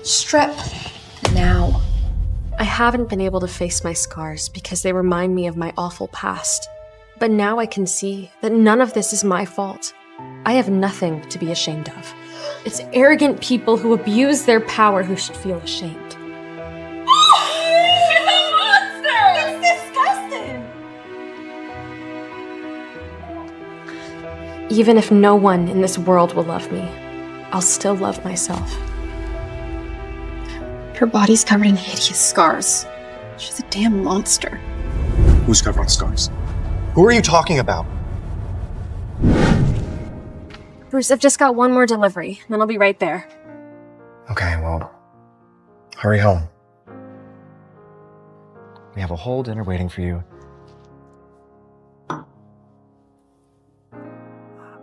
Strip. Now. I haven't been able to face my scars because they remind me of my awful past. But now I can see that none of this is my fault. I have nothing to be ashamed of. It's arrogant people who abuse their power who should feel ashamed. She's a monster! It's disgusting! Even if no one in this world will love me, I'll still love myself. Her body's covered in hideous scars. She's a damn monster. Who's covered in scars? Who are you talking about? Bruce, I've just got one more delivery, then I'll be right there. Okay, well, hurry home. We have a whole dinner waiting for you.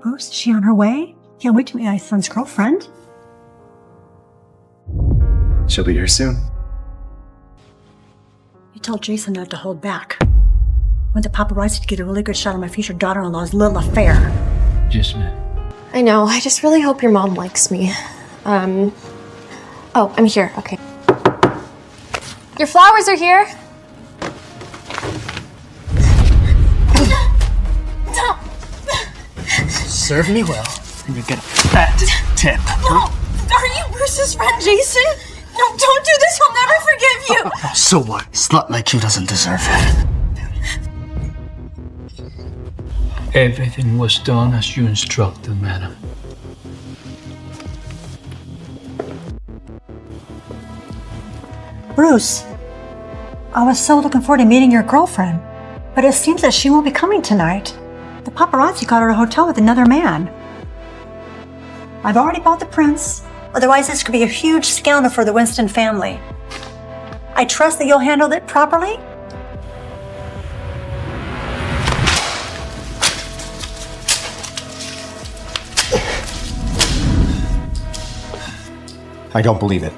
Bruce, is she on her way? Can't wait to meet my son's girlfriend. She'll be here soon. You told Jason not to hold back. Went to paparazzi to get a really good shot of my future daughter-in-law's little affair. Just me. I know, I just really hope your mom likes me. Oh, I'm here, okay. Your flowers are here! Serve me well, and you get a fat tip. No! Are you Bruce's friend, Jason? No, don't do this, he'll never forgive you! So what? Slut like you doesn't deserve it. Everything was done as you instructed, madam. Bruce, I was so looking forward to meeting your girlfriend, but it seems that she won't be coming tonight. The paparazzi got her at a hotel with another man. I've already bought the prints, otherwise this could be a huge scandal for the Winston family. I trust that you'll handle it properly? I don't believe it.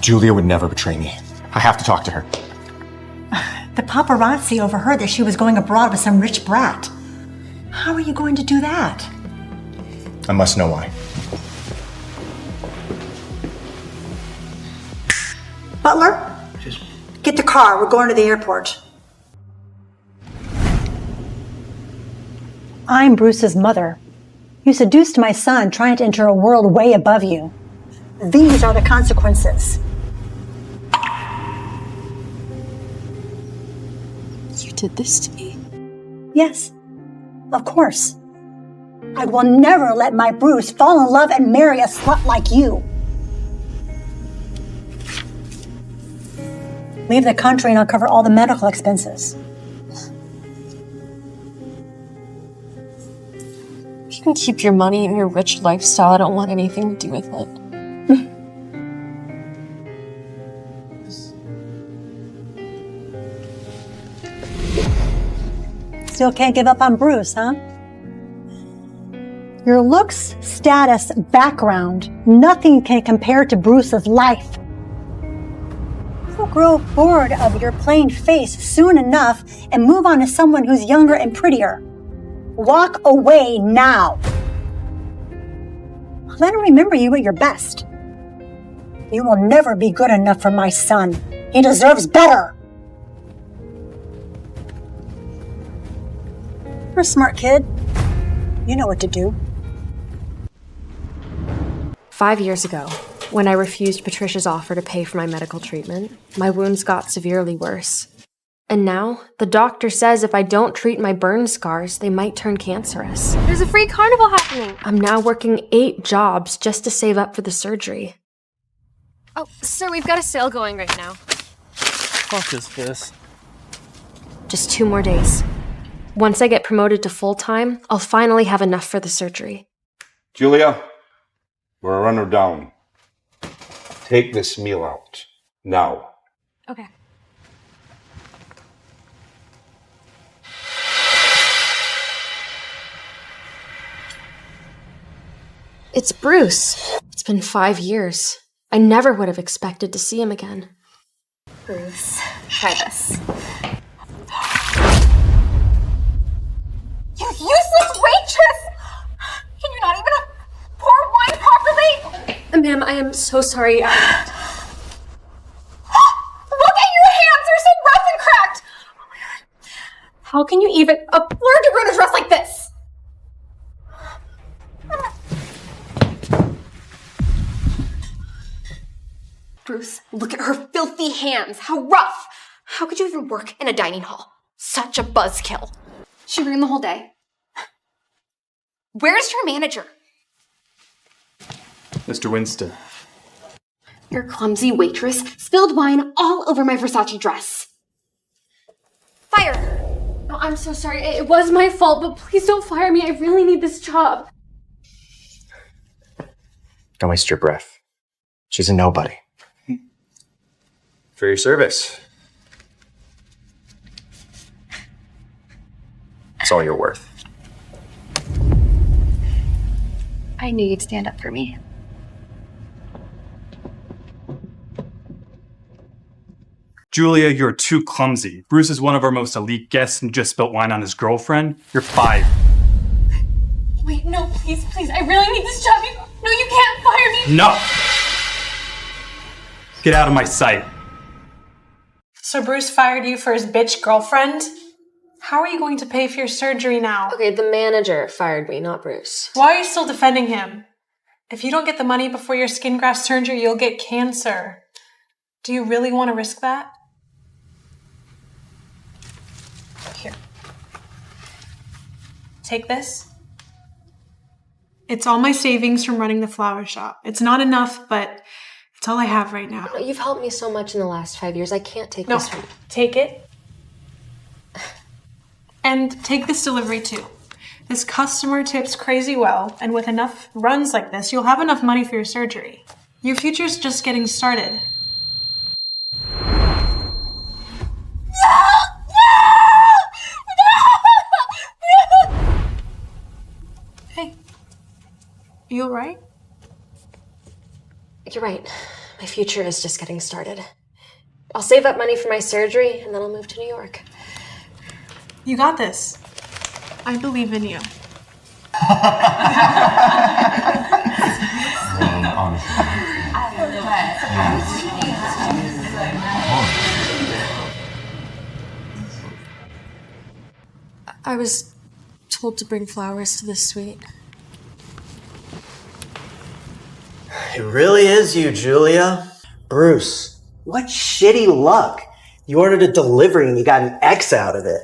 Julia would never betray me. I have to talk to her. The paparazzi overheard that she was going abroad with some rich brat. How are you going to do that? I must know why. Butler, get the car. We're going to the airport. I'm Bruce's mother. You seduced my son trying to enter a world way above you. These are the consequences. You did this to me? Yes, of course. I will never let my Bruce fall in love and marry a slut like you. Leave the country and I'll cover all the medical expenses. You can keep your money and your rich lifestyle. I don't want anything to do with it. Still can't give up on Bruce, huh? Your looks, status, background, nothing can compare to Bruce's life. You'll grow bored of your plain face soon enough and move on to someone who's younger and prettier. Walk away now. Let him remember you at your best. You will never be good enough for my son. He deserves better. You're a smart kid. You know what to do. 5 years ago, when I refused Patricia's offer to pay for my medical treatment, my wounds got severely worse. And now, the doctor says if I don't treat my burn scars, they might turn cancerous. There's a free carnival happening! I'm now working 8 jobs just to save up for the surgery. Oh, sir, we've got a sale going right now. What is this? Just 2 more days. Once I get promoted to full-time, I'll finally have enough for the surgery. Julia, we're a runner down. Take this meal out. Now. Okay. It's Bruce. It's been 5 years. I never would have expected to see him again. Bruce, try this. You useless waitress! Can you not even pour wine properly? Ma'am, I am so sorry. How can you even afford to run a dress like this? Bruce, look at her filthy hands. How rough. How could you even work in a dining hall? Such a buzzkill. She ran the whole day. Where's your manager? Mr. Winston. Your clumsy waitress spilled wine all over my Versace dress. Fire her. No, I'm so sorry. It was my fault, but please don't fire me. I really need this job. Don't waste your breath. She's a nobody. For your service. It's all you're worth. I knew you'd stand up for me. Julia, you're too clumsy. Bruce is one of our most elite guests and just spilt wine on his girlfriend. You're fired. Wait, no, please, I really need this job. No, you can't fire me. No! Get out of my sight. So Bruce fired you for his bitch girlfriend? How are you going to pay for your surgery now? Okay, the manager fired me, not Bruce. Why are you still defending him? If you don't get the money before your skin graft surgery, you'll get cancer. Do you really want to risk that? Here. Take this. It's all my savings from running the flower shop. It's not enough, but it's all I have right now. You've helped me so much in the last 5 years. I can't take No, this from you. take it. And take this delivery too. This customer tips crazy well, and with enough runs like this, you'll have enough money for your surgery. Your future's just getting started. Hey, you all right? You're right. My future is just getting started. I'll save up money for my surgery, and then I'll move to New York. You got this. I believe in you. I was told to bring flowers to this suite. It really is you, Julia. Bruce, what shitty luck. You ordered a delivery and you got an X out of it.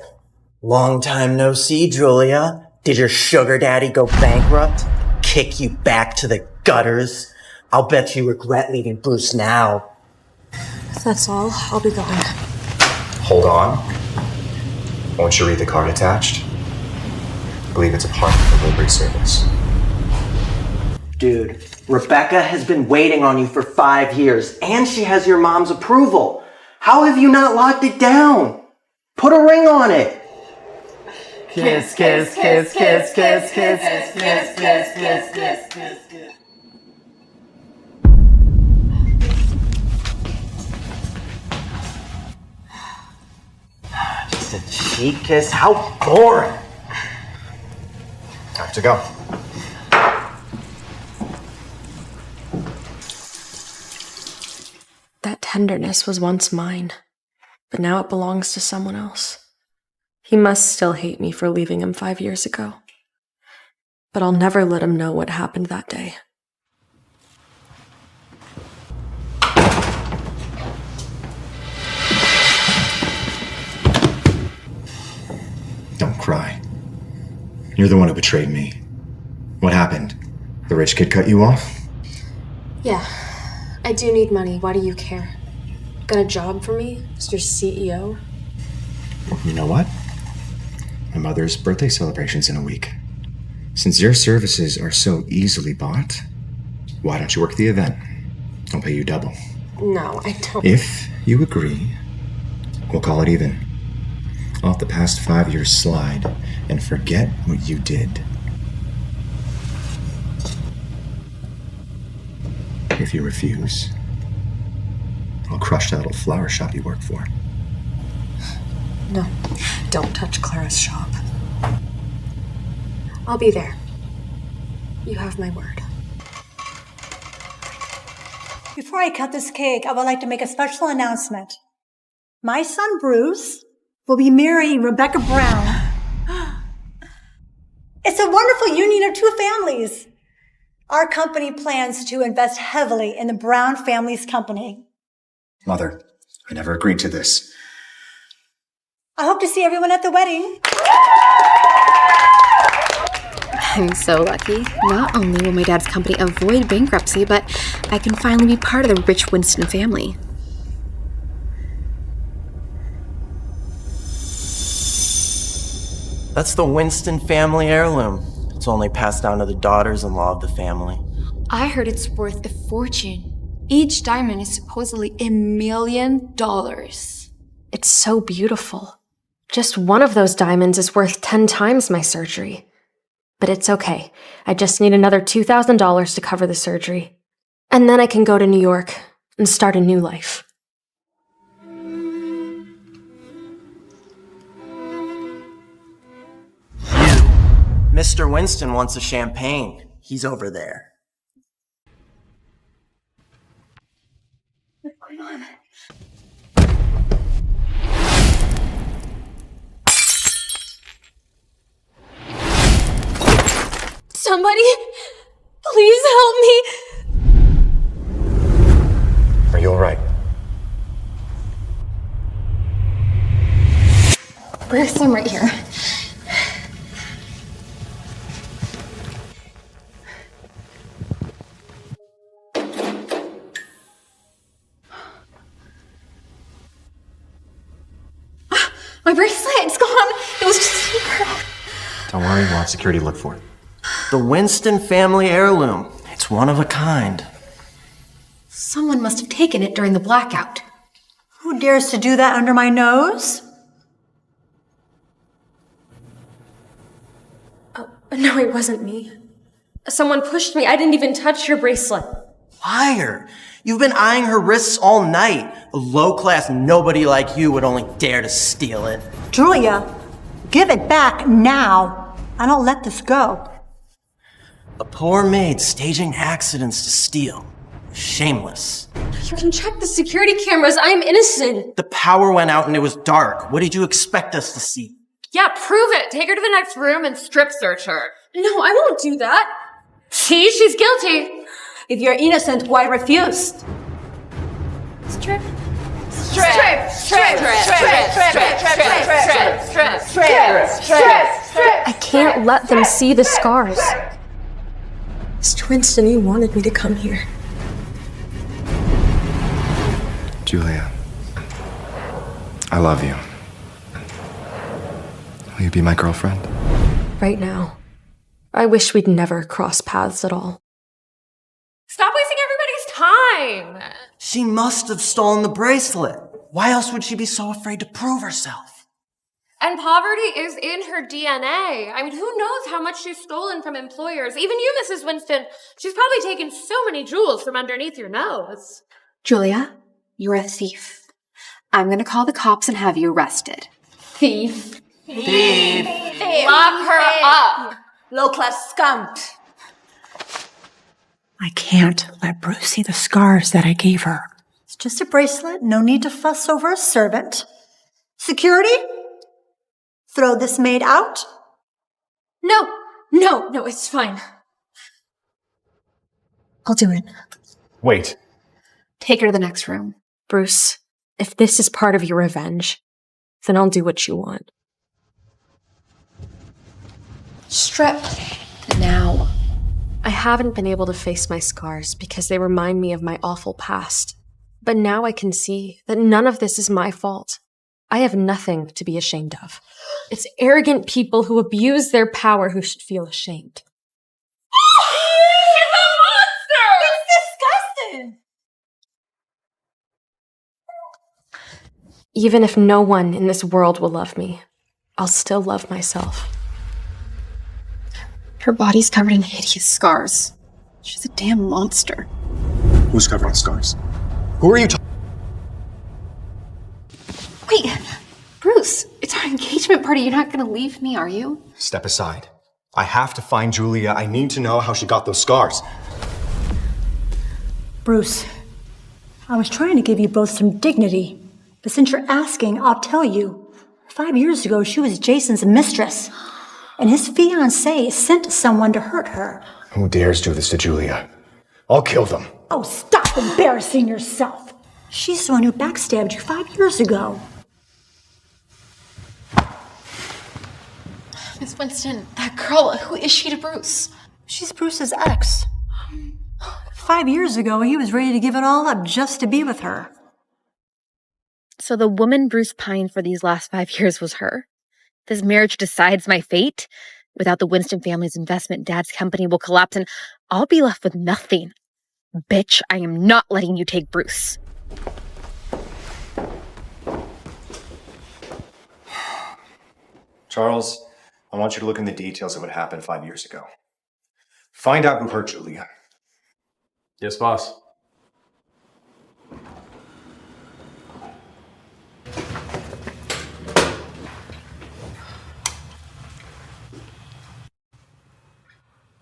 Long time no see, Julia. Did your sugar daddy go bankrupt? Kick you back to the gutters? I'll bet you regret leaving Bruce now. If that's all, I'll be going. Hold on. Won't you read the card attached? I believe it's a part of the delivery service. Dude, Rebecca has been waiting on you for 5 years, and she has your mom's approval. How have you not locked it down? Put a ring on it. Kiss, kiss, kiss, kiss, kiss, kiss, kiss, kiss, kiss, kiss, kiss, kiss, kiss. Just a cheek kiss? How boring. Time to go. That tenderness was once mine, but now it belongs to someone else. He must still hate me for leaving him 5 years ago. But I'll never let him know what happened that day. Don't cry. You're the one who betrayed me. What happened? The rich kid cut you off? Yeah, I do need money. Why do you care? Got a job for me, Mr. CEO? You know what? My mother's birthday celebration's in a week. Since your services are so easily bought, why don't you work the event? I'll pay you double. No, I don't. If you agree, we'll call it even. I'll let the past 5 years slide and forget what you did. If you refuse, I'll crush that little flower shop you work for. No, don't touch Clara's shop. I'll be there. You have my word. Before I cut this cake, I would like to make a special announcement. My son Bruce will be marrying Rebecca Brown. It's a wonderful union of two families. Our company plans to invest heavily in the Brown family's company. Mother, I never agreed to this. I hope to see everyone at the wedding. I'm so lucky. Not only will my dad's company avoid bankruptcy, but I can finally be part of the rich Winston family. That's the Winston family heirloom. It's only passed down to the daughters-in-law of the family. I heard it's worth a fortune. Each diamond is supposedly $1 million. It's so beautiful. Just one of those diamonds is worth 10 times my surgery. But it's okay. I just need another $2,000 to cover the surgery. And then I can go to New York and start a new life. Mr. Winston wants a champagne. He's over there. What's going on? Somebody, please help me. Are you all right? Bruce, I'm right here. My bracelet, it's gone. It was just here. Don't worry, we'll have security look for it. The Winston family heirloom. It's one of a kind. Someone must have taken it during the blackout. Who dares to do that under my nose? Oh, no, it wasn't me. Someone pushed me. I didn't even touch your bracelet. Liar! You've been eyeing her wrists all night. A low-class nobody like you would only dare to steal it. Julia, give it back now. I don't let this go. A poor maid staging accidents to steal. Shameless. You can check the security cameras. I'm innocent. The power went out and it was dark. What did you expect us to see? Yeah, prove it. Take her to the next room and strip search her. No, I won't do that. See, she's guilty. If you're innocent, why refuse? Strip. I can't let them see the scars. Mr. Winston, you wanted me to come here. Julia, I love you. Will you be my girlfriend? Right now, I wish we'd never cross paths at all. Stop wasting everybody's time. She must have stolen the bracelet. Why else would she be so afraid to prove herself? And poverty is in her DNA. I mean, who knows how much she's stolen from employers? Even you, Mrs. Winston. She's probably taken so many jewels from underneath your nose. Julia, you're a thief. I'm gonna call the cops and have you arrested. Thief. Thief. Lock her up. Low-class scum. I can't let Bruce see the scars that I gave her. It's just a bracelet. No need to fuss over a servant. Security? Throw this maid out? No, it's fine. I'll do it. Wait. Take her to the next room. Bruce, if this is part of your revenge, then I'll do what you want. Strip. Now. I haven't been able to face my scars because they remind me of my awful past. But now I can see that none of this is my fault. I have nothing to be ashamed of. It's arrogant people who abuse their power who should feel ashamed. She's a monster! It's disgusting! Even if no one in this world will love me, I'll still love myself. Her body's covered in hideous scars. She's a damn monster. Who's covering scars? Who are you talking? Wait, Bruce, it's our engagement party. You're not gonna leave me, are you? Step aside. I have to find Julia. I need to know how she got those scars. Bruce, I was trying to give you both some dignity, but since you're asking, I'll tell you. 5 years ago, she was Jason's mistress, and his fiancée sent someone to hurt her. Who dares do this to Julia? I'll kill them. Oh, stop embarrassing yourself. She's the one who backstabbed you 5 years ago. Miss Winston, that girl, who is she to Bruce? She's Bruce's ex. 5 years ago, he was ready to give it all up just to be with her. So the woman Bruce pined for these last 5 years was her? This marriage decides my fate? Without the Winston family's investment, Dad's company will collapse and I'll be left with nothing. Bitch, I am not letting you take Bruce. Charles, I want you to look in the details of what happened 5 years ago. Find out who hurt Julia. Yes, boss.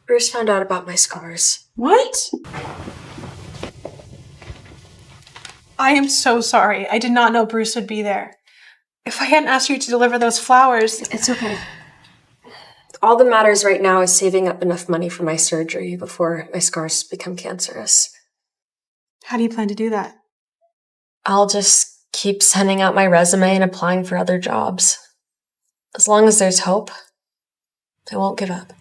Bruce found out about my scars. What? I am so sorry. I did not know Bruce would be there. If I hadn't asked you to deliver those flowers... It's okay. All that matters right now is saving up enough money for my surgery before my scars become cancerous. How do you plan to do that? I'll just keep sending out my resume and applying for other jobs. As long as there's hope, I won't give up.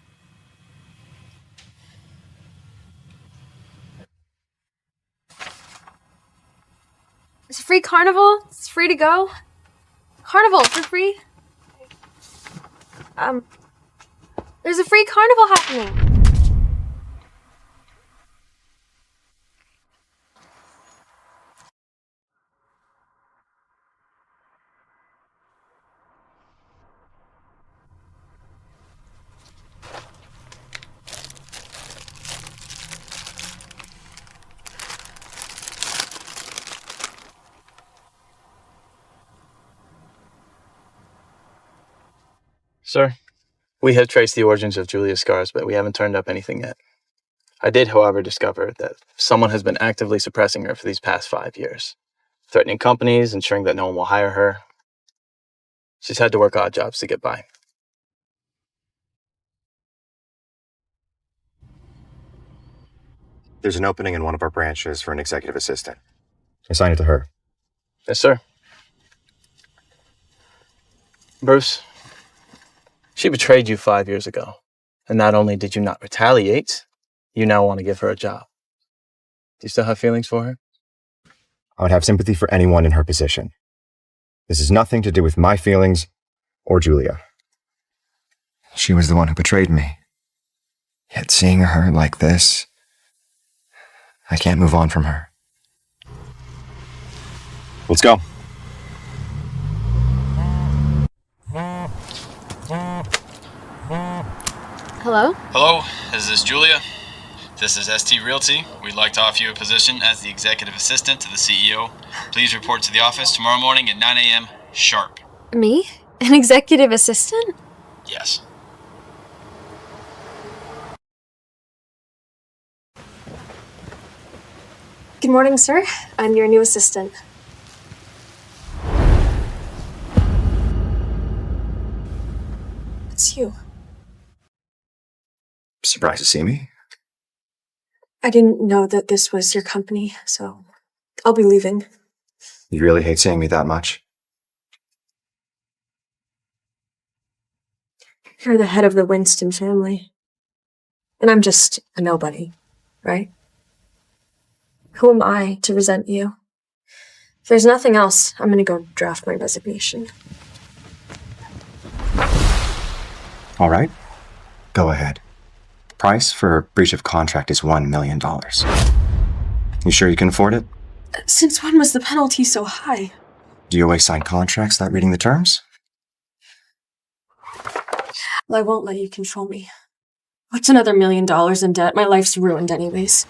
It's a free carnival. It's free to go. Carnival for free. There's a free carnival happening. Sir, we have traced the origins of Julia's scars, but we haven't turned up anything yet. I did, however, discover that someone has been actively suppressing her for these past 5 years, threatening companies, ensuring that no one will hire her. She's had to work odd jobs to get by. There's an opening in one of our branches for an executive assistant. Assign it to her. Yes, sir. Bruce, she betrayed you 5 years ago. And not only did you not retaliate, you now want to give her a job. Do you still have feelings for her? I would have sympathy for anyone in her position. This has nothing to do with my feelings or Julia. She was the one who betrayed me. Yet seeing her like this, I can't move on from her. Let's go. Hello? Hello, is this Julia? This is ST Realty. We'd like to offer you a position as the executive assistant to the CEO. Please report to the office tomorrow morning at 9 a.m. sharp. Me? An executive assistant? Yes. Good morning, sir. I'm your new assistant. It's you. Surprised to see me? I didn't know that this was your company, so I'll be leaving. You really hate seeing me that much? You're the head of the Winston family. And I'm just a nobody, right? Who am I to resent you? If there's nothing else, I'm gonna go draft my resignation. All right. Go ahead. Price for breach of contract is $1 million. You sure you can afford it? Since when was the penalty so high? Do you always sign contracts without reading the terms? Well, I won't let you control me. What's another $1 million in debt? My life's ruined anyways.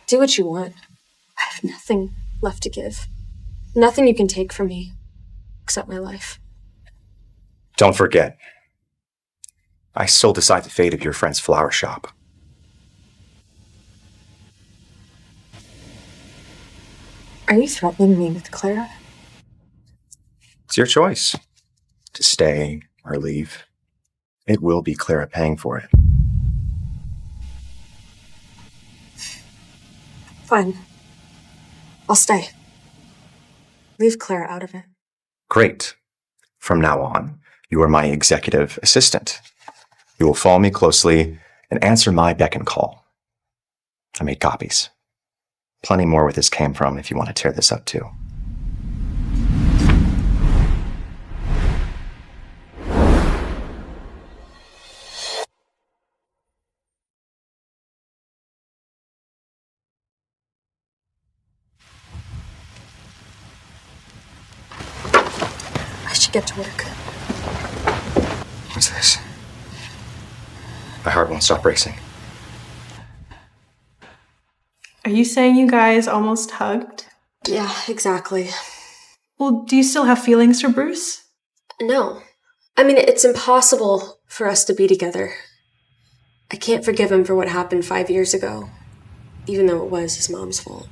Do what you want. I have nothing left to give. Nothing you can take from me, except my life. Don't forget, I still decide the fate of your friend's flower shop. Are you threatening me with Clara? It's your choice to stay or leave. It will be Clara paying for it. Fine. I'll stay. Leave Clara out of it. Great. From now on, you are my executive assistant. You will follow me closely and answer my beck and call. I made copies. Plenty more where this came from if you want to tear this up too. I should get to work. What's this? My heart won't stop racing. Are you saying you guys almost hugged? Yeah, exactly. Well, do you still have feelings for Bruce? No. I mean, it's impossible for us to be together. I can't forgive him for what happened 5 years ago, even though it was his mom's fault.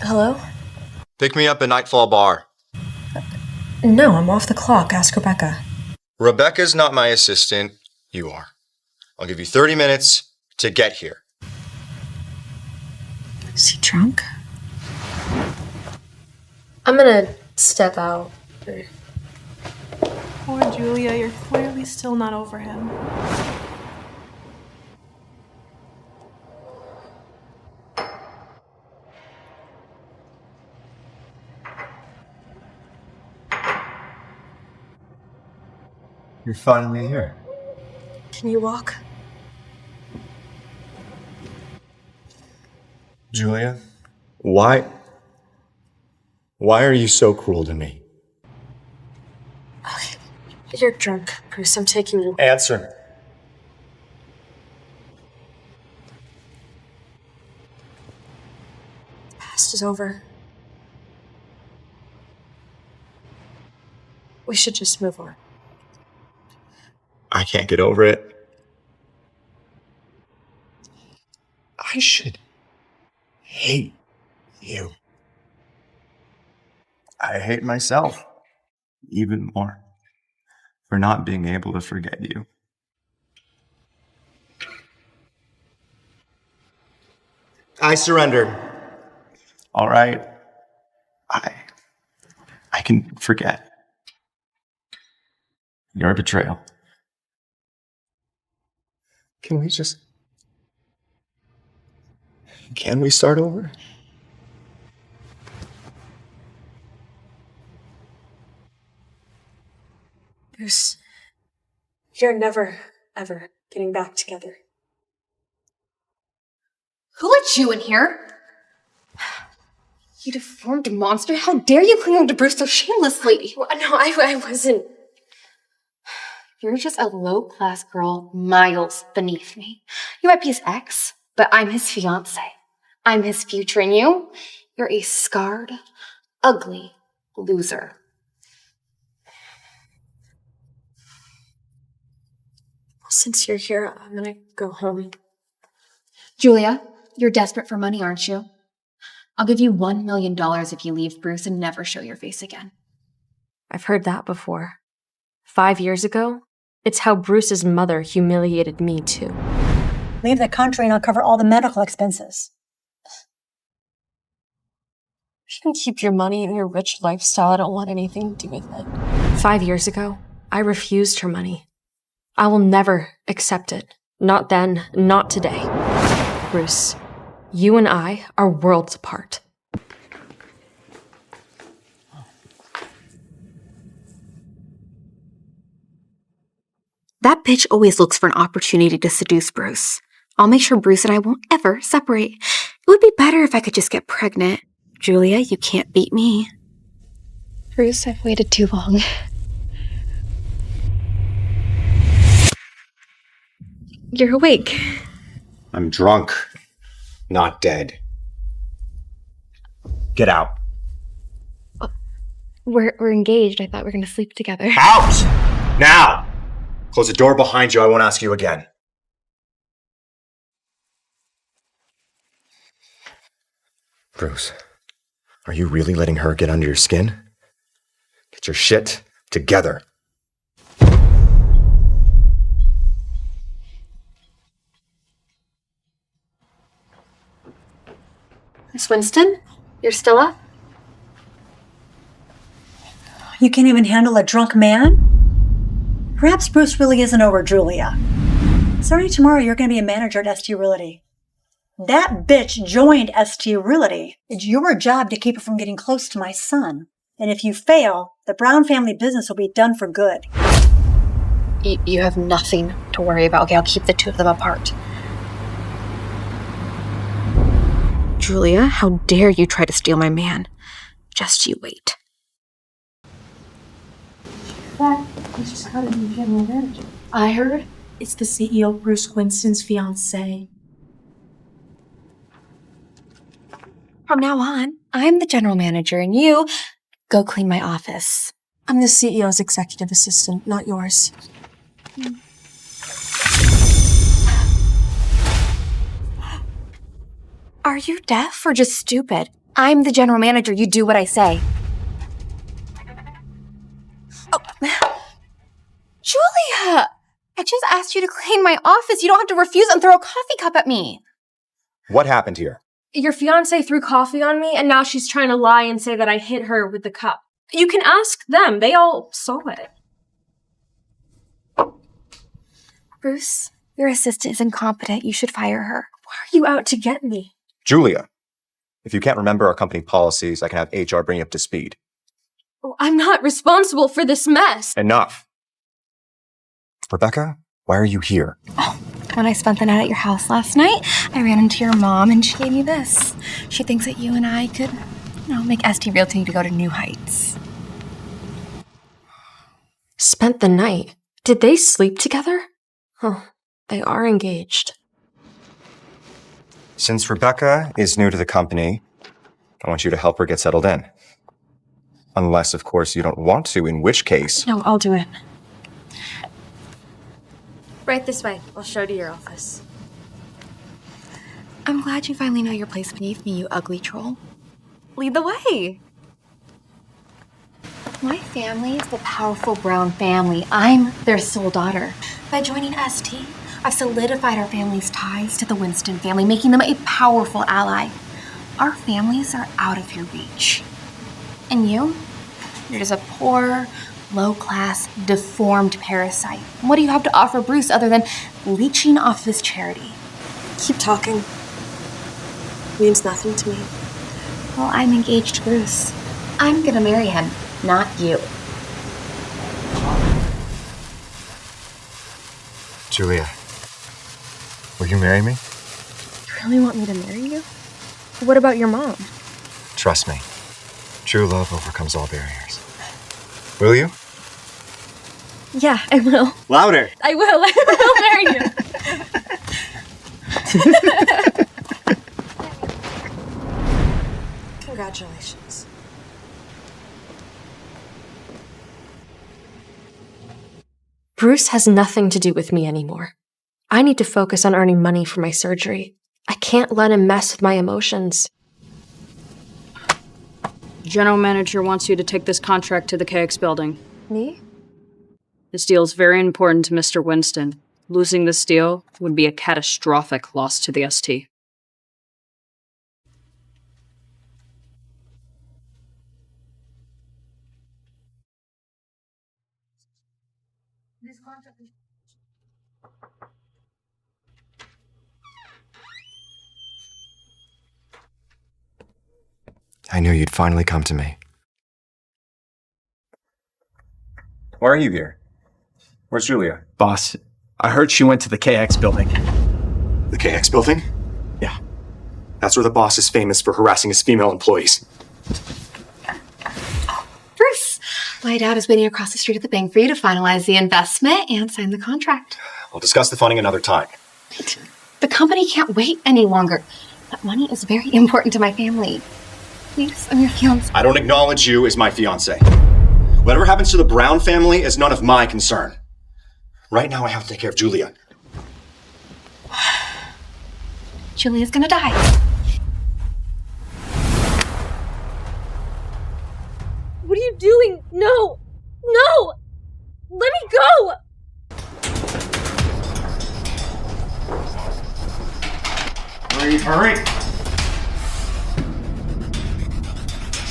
Hello? Pick me up at Nightfall Bar. No, I'm off the clock. Ask Rebecca. Rebecca's not my assistant. You are. I'll give you 30 minutes to get here. Is he drunk? I'm gonna step out. Poor Julia, you're clearly still not over him. You're finally here. Can you walk? Julia, why are you so cruel to me? Okay. You're drunk, Bruce. I'm taking you. Answer. The past is over. We should just move on. I can't get over it. I should hate you. I hate myself even more for not being able to forget you. I surrender. All right. I can forget your betrayal. Can we start over? Bruce, you're never, ever getting back together. Who let you in here? You deformed monster. How dare you cling on to Bruce so shamelessly? No, I wasn't. You're just a low-class girl miles beneath me. You might be his ex, but I'm his fiancée. I'm his future, and you're a scarred, ugly loser. Well, since you're here, I'm gonna go home. Julia, you're desperate for money, aren't you? I'll give you $1 million if you leave Bruce and never show your face again. I've heard that before. 5 years ago, it's how Bruce's mother humiliated me, too. Leave the country and I'll cover all the medical expenses. You can keep your money and your rich lifestyle. I don't want anything to do with it. 5 years ago, I refused her money. I will never accept it. Not then, not today. Bruce, you and I are worlds apart. That bitch always looks for an opportunity to seduce Bruce. I'll make sure Bruce and I won't ever separate. It would be better if I could just get pregnant. Julia, you can't beat me. Bruce, I've waited too long. You're awake. I'm drunk, not dead. Get out. We're engaged. I thought we were going to sleep together. Out! Now! Close the door behind you. I won't ask you again. Bruce, are you really letting her get under your skin? Get your shit together. Miss Winston, you're still up? You can't even handle a drunk man? Perhaps Bruce really isn't over Julia. Starting tomorrow, you're going to be a manager at ST Realty. That bitch joined ST Realty. It's your job to keep her from getting close to my son. And if you fail, the Brown family business will be done for good. You have nothing to worry about. Okay, I'll keep the two of them apart. Julia, how dare you try to steal my man? Just you wait. That is just how to be general manager. I heard. It's the CEO, Bruce Winston's fiancée. From now on, I'm the general manager and you go clean my office. I'm the CEO's executive assistant, not yours. Are you deaf or just stupid? I'm the general manager. You do what I say. Oh. Julia! I just asked you to clean my office. You don't have to refuse and throw a coffee cup at me. What happened here? Your fiancée threw coffee on me, and now she's trying to lie and say that I hit her with the cup. You can ask them. They all saw it. Bruce, your assistant is incompetent. You should fire her. Why are you out to get me? Julia, if you can't remember our company policies, I can have HR bring you up to speed. Well, I'm not responsible for this mess. Enough. Rebecca, why are you here? Oh, when I spent the night at your house last night, I ran into your mom and she gave me this. She thinks that you and I could, make ST Realty to go to new heights. Spent the night? Did they sleep together? Oh, they are engaged. Since Rebecca is new to the company, I want you to help her get settled in. Unless, of course, you don't want to, in which case... No, I'll do it. Right this way. I'll show to your office. I'm glad you finally know your place beneath me, you ugly troll. Lead the way. My family is the powerful Brown family. I'm their sole daughter. By joining ST, I've solidified our family's ties to the Winston family, making them a powerful ally. Our families are out of your reach. And you're just a poor, low-class, deformed parasite. What do you have to offer Bruce other than leeching off his charity? Keep talking. Means nothing to me. Well, I'm engaged to Bruce. I'm gonna marry him, not you. Julia, will you marry me? You really want me to marry you? What about your mom? Trust me, true love overcomes all barriers. Will you? Yeah, I will. Louder! I will. I will marry you. Congratulations. Bruce has nothing to do with me anymore. I need to focus on earning money for my surgery. I can't let him mess with my emotions. General manager wants you to take this contract to the KX building. Me? This deal is very important to Mr. Winston. Losing this deal would be a catastrophic loss to the ST. I knew you'd finally come to me. Why are you here? Where's Julia? Boss, I heard she went to the KX building. The KX building? Yeah. That's where the boss is famous for harassing his female employees. Bruce, my dad is waiting across the street at the bank for you to finalize the investment and sign the contract. We'll discuss the funding another time. The company can't wait any longer. That money is very important to my family. Please, I'm your fiancé. I don't acknowledge you as my fiancé. Whatever happens to the Brown family is none of my concern. Right now, I have to take care of Julia. Julia's gonna die. doing? No! No! Let me go! Hurry!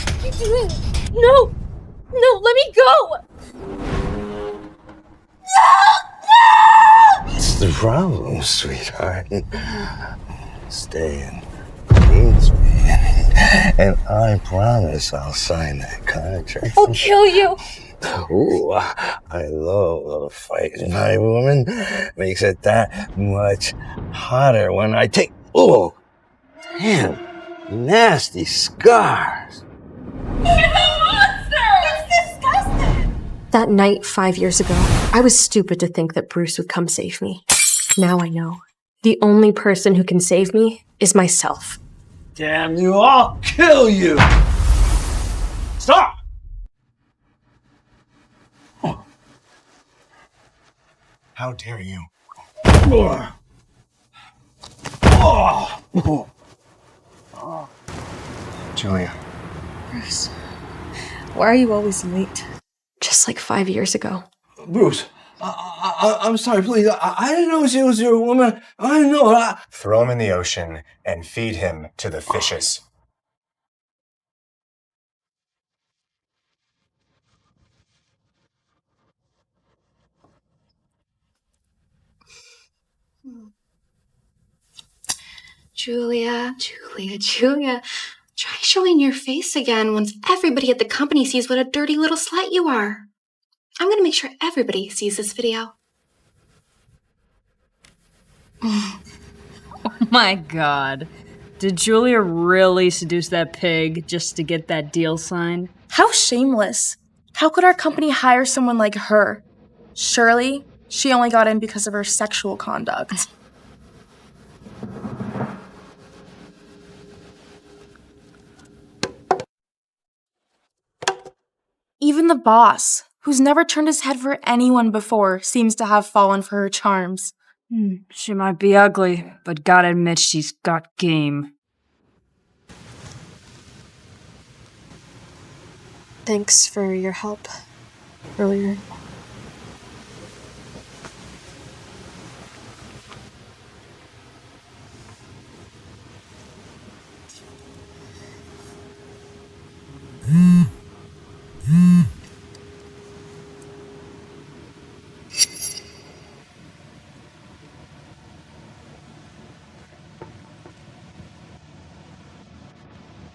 What are you doing? No! No, let me go! What's the problem, sweetheart? Stay in needs me. And I promise I'll sign that contract. I'll kill you! Ooh, I love a fighting high woman. Makes it that much hotter when I take... Oh, damn, nasty scars. That night 5 years ago, I was stupid to think that Bruce would come save me. Now I know. The only person who can save me is myself. Damn you, I'll kill you! Stop! How dare you? Julia. Bruce, why are you always late? Just like 5 years ago. Bruce, I'm sorry, please. I didn't know she was your woman. I didn't know. Throw him in the ocean and feed him to the fishes. Julia. Try showing your face again once everybody at the company sees what a dirty little slut you are. I'm gonna make sure everybody sees this video. Oh my god. Did Julia really seduce that pig just to get that deal signed? How shameless. How could our company hire someone like her? Surely, she only got in because of her sexual conduct. Even the boss, who's never turned his head for anyone before, seems to have fallen for her charms. She might be ugly, but gotta admit she's got game. Thanks for your help earlier.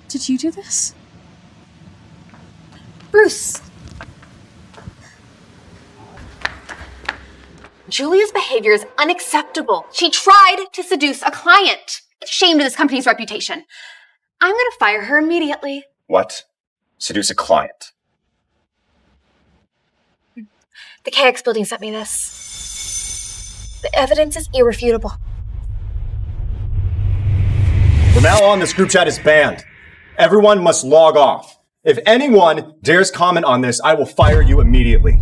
Did you do this? Bruce! Julia's behavior is unacceptable. She tried to seduce a client. It's a shame to this company's reputation. I'm gonna fire her immediately. What? Seduce a client? The KX building sent me this. The evidence is irrefutable. From now on, this group chat is banned. Everyone must log off. If anyone dares comment on this, I will fire you immediately.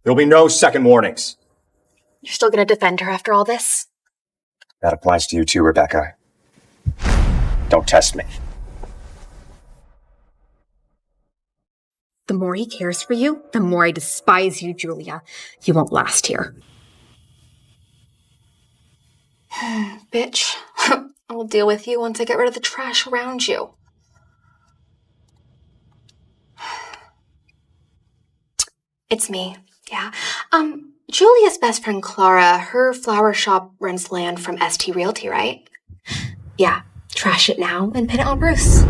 There'll be no second warnings. You're still gonna defend her after all this? That applies to you too, Rebecca. Don't test me. The more he cares for you, the more I despise you, Julia. You won't last here. Bitch. I'll deal with you once I get rid of the trash around you. It's me, yeah. Julia's best friend Clara, her flower shop rents land from ST Realty, right? Yeah, trash it now and pin it on Bruce.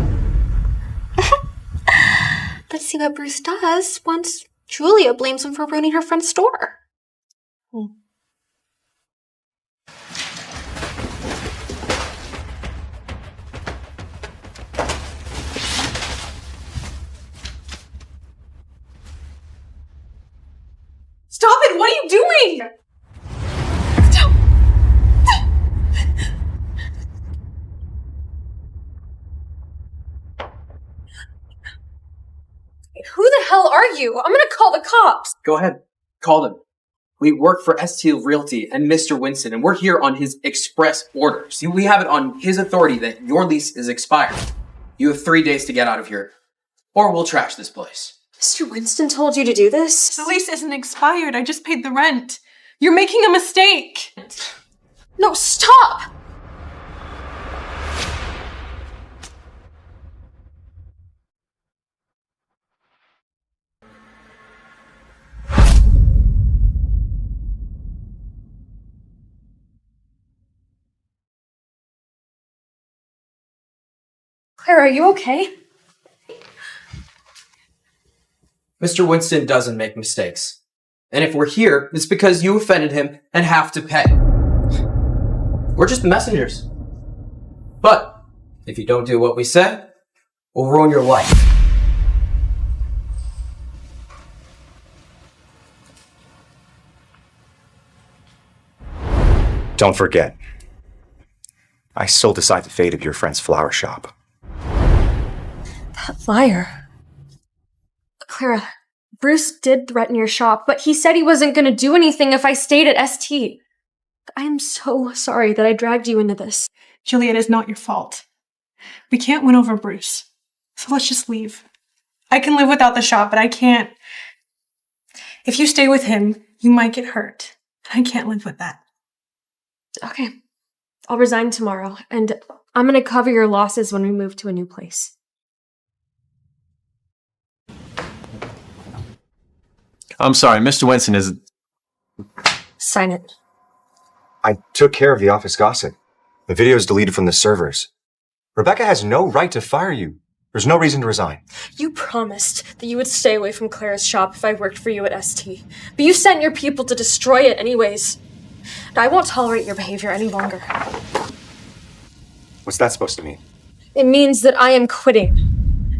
Let's see what Bruce does once Julia blames him for ruining her friend's store. Stop it! What are you doing? Stop! Who the hell are you? I'm gonna call the cops! Go ahead. Call them. We work for ST Realty and Mr. Winston, and we're here on his express orders. We have it on his authority that your lease is expired. You have 3 days to get out of here, or we'll trash this place. Mr. Winston told you to do this? The lease isn't expired. I just paid the rent. You're making a mistake. No, stop! Claire, are you okay? Mr. Winston doesn't make mistakes. And if we're here, it's because you offended him and have to pay. We're just messengers. But if you don't do what we said, we'll ruin your life. Don't forget, I still decide the fate of your friend's flower shop. That liar. Clara, Bruce did threaten your shop, but he said he wasn't going to do anything if I stayed at ST. I am so sorry that I dragged you into this. Julia, it is not your fault. We can't win over Bruce. So let's just leave. I can live without the shop, but I can't. If you stay with him, you might get hurt. I can't live with that. Okay. I'll resign tomorrow, and I'm going to cover your losses when we move to a new place. I'm sorry, Mr. Winston is... Sign it. I took care of the office gossip. The video is deleted from the servers. Rebecca has no right to fire you. There's no reason to resign. You promised that you would stay away from Clara's shop if I worked for you at ST. But you sent your people to destroy it anyways. And I won't tolerate your behavior any longer. What's that supposed to mean? It means that I am quitting.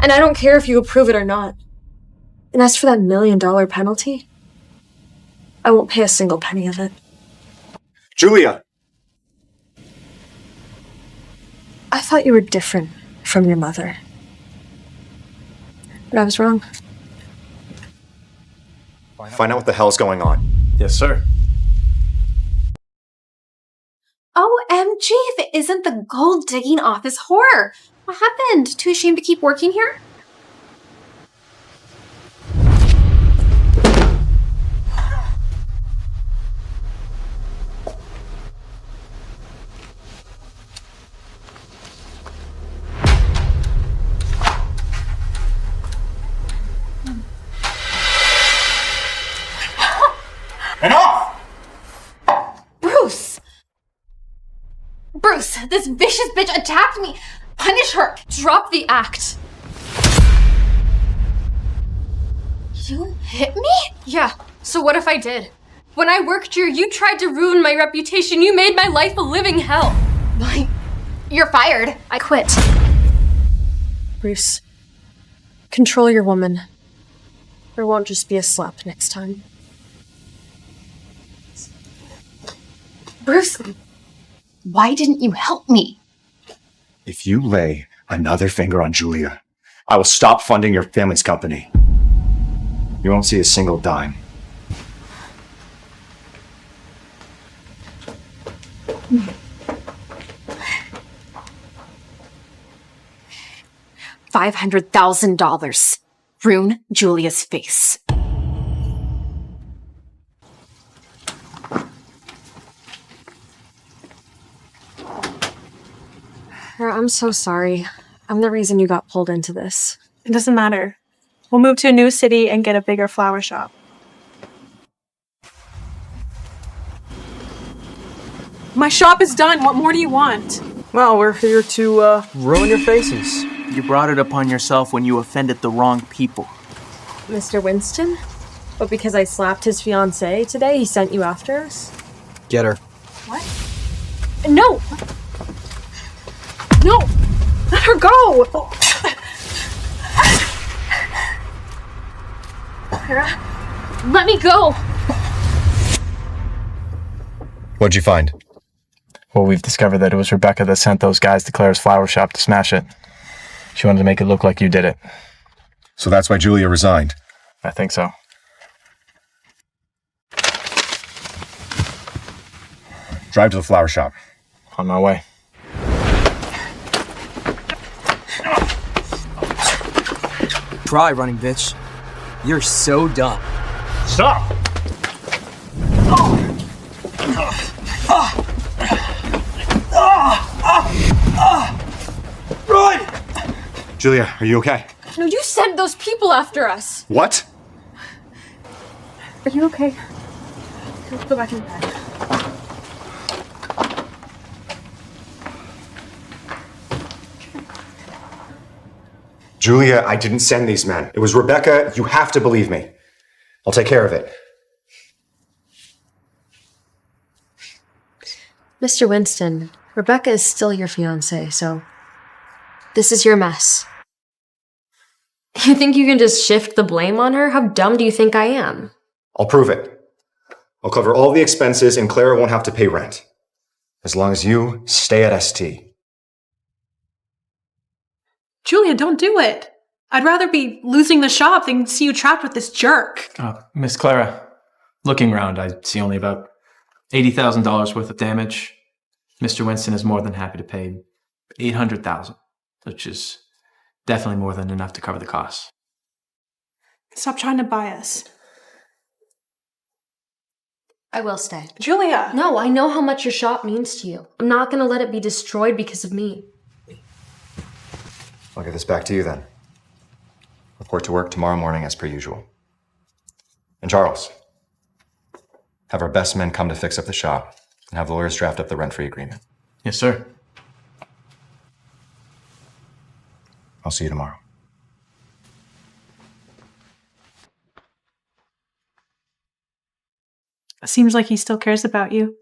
And I don't care if you approve it or not. And as for that $1 million penalty, I won't pay a single penny of it. Julia! I thought you were different from your mother. But I was wrong. Find out what the hell's going on. Yes, sir. OMG, if it isn't the gold-digging office whore. What happened? Too ashamed to keep working here? Enough! Bruce! Bruce, this vicious bitch attacked me! Punish her! Drop the act. You hit me? Yeah, so what if I did? When I worked here, you tried to ruin my reputation. You made my life a living hell. You're fired. I quit. Bruce, control your woman. There won't just be a slap next time. Bruce, why didn't you help me? If you lay another finger on Julia, I will stop funding your family's company. You won't see a single dime. $500,000. Ruin Julia's face. I'm so sorry. I'm the reason you got pulled into this. It doesn't matter. We'll move to a new city and get a bigger flower shop. My shop is done. What more do you want? Well, we're here to ruin your faces. You brought it upon yourself when you offended the wrong people. Mr. Winston? But because I slapped his fiancée today, he sent you after us? Get her. What? No! No! Let her go! Clara, let me go! What'd you find? Well, we've discovered that it was Rebecca that sent those guys to Claire's flower shop to smash it. She wanted to make it look like you did it. So that's why Julia resigned? I think so. Drive to the flower shop. On my way. Try running, bitch. You're so dumb. Stop! Run! Julia, are you okay? No, you sent those people after us. What? Are you okay? Let's go back in bed. Julia, I didn't send these men. It was Rebecca. You have to believe me. I'll take care of it. Mr. Winston, Rebecca is still your fiancée, so this is your mess. You think you can just shift the blame on her? How dumb do you think I am? I'll prove it. I'll cover all the expenses and Clara won't have to pay rent. As long as you stay at ST. Julia, don't do it. I'd rather be losing the shop than see you trapped with this jerk. Miss Clara, looking around, I see only about $80,000 worth of damage. Mr. Winston is more than happy to pay $800,000, which is definitely more than enough to cover the costs. Stop trying to buy us. I will stay. Julia! No, I know how much your shop means to you. I'm not gonna let it be destroyed because of me. I'll get this back to you then. Report to work tomorrow morning as per usual. And Charles, have our best men come to fix up the shop and have lawyers draft up the rent-free agreement. Yes, sir. I'll see you tomorrow. Seems like he still cares about you.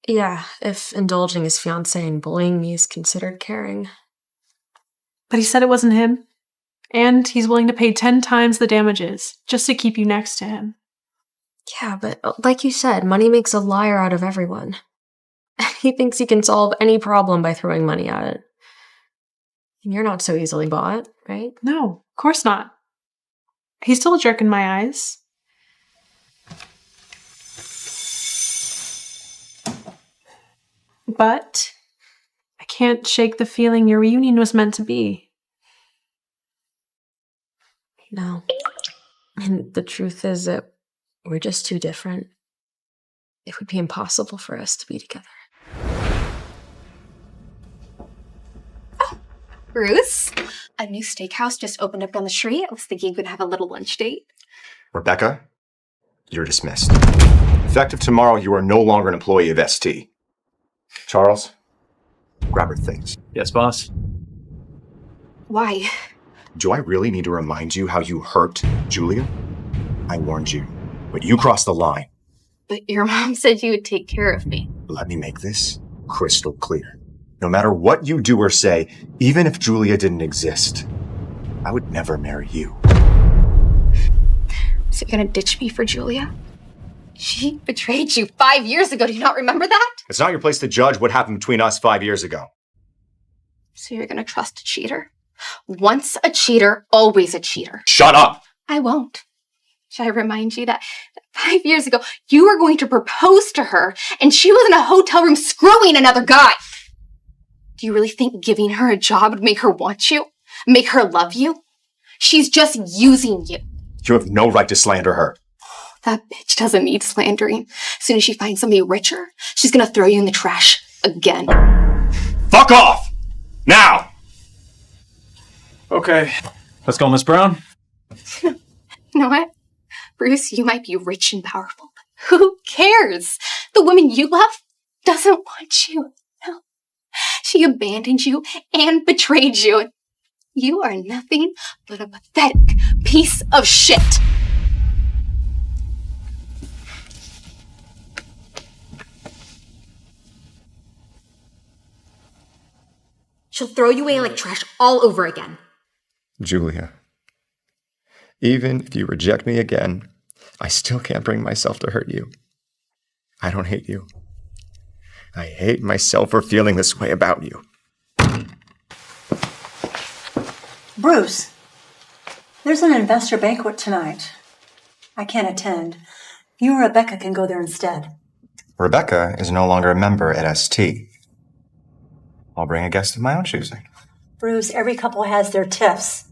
Yeah, if indulging his fiancée and bullying me is considered caring. But he said it wasn't him. And he's willing to pay 10 times the damages just to keep you next to him. Yeah, but like you said, money makes a liar out of everyone. He thinks he can solve any problem by throwing money at it. And you're not so easily bought, right? No, of course not. He's still a jerk in my eyes. But I can't shake the feeling your reunion was meant to be. No. And the truth is that we're just too different. It would be impossible for us to be together. Bruce, a new steakhouse just opened up down the street. I was thinking you could have a little lunch date. Rebecca, you're dismissed. Effective tomorrow, you are no longer an employee of ST. Charles, grab her things. Yes, boss. Why? Do I really need to remind you how you hurt Julia? I warned you, but you crossed the line. But your mom said you would take care of me. Let me make this crystal clear. No matter what you do or say, even if Julia didn't exist, I would never marry you. So you're gonna ditch me for Julia? She betrayed you 5 years ago. Do you not remember that? It's not your place to judge what happened between us 5 years ago. So you're gonna trust a cheater? Once a cheater, always a cheater. Shut up! I won't. Should I remind you that 5 years ago, you were going to propose to her and she was in a hotel room screwing another guy? Do you really think giving her a job would make her want you? Make her love you? She's just using you. You have no right to slander her. That bitch doesn't need slandering. As soon as she finds somebody richer, she's gonna throw you in the trash again. Fuck off! Now! Okay. Let's go, Miss Brown. You know what? Bruce, you might be rich and powerful, but who cares? The woman you love doesn't want you. No. She abandoned you and betrayed you. You are nothing but a pathetic piece of shit. She'll throw you away like trash all over again. Julia, even if you reject me again, I still can't bring myself to hurt you. I don't hate you. I hate myself for feeling this way about you. Bruce, there's an investor banquet tonight. I can't attend. You or Rebecca can go there instead. Rebecca is no longer a member at ST. I'll bring a guest of my own choosing. Bruce, every couple has their tiffs.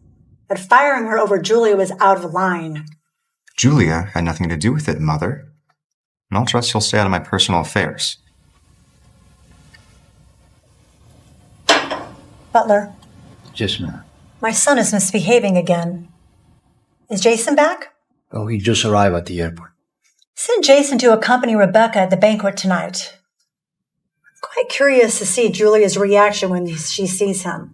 but firing her over Julia was out of line. Julia had nothing to do with it, Mother. And I'll trust you'll stay out of my personal affairs. Butler, Yes, ma'am. my son is misbehaving again. Is Jason back? Oh, he just arrived at the airport. Send Jason to accompany Rebecca at the banquet tonight. I'm quite curious to see Julia's reaction when she sees him.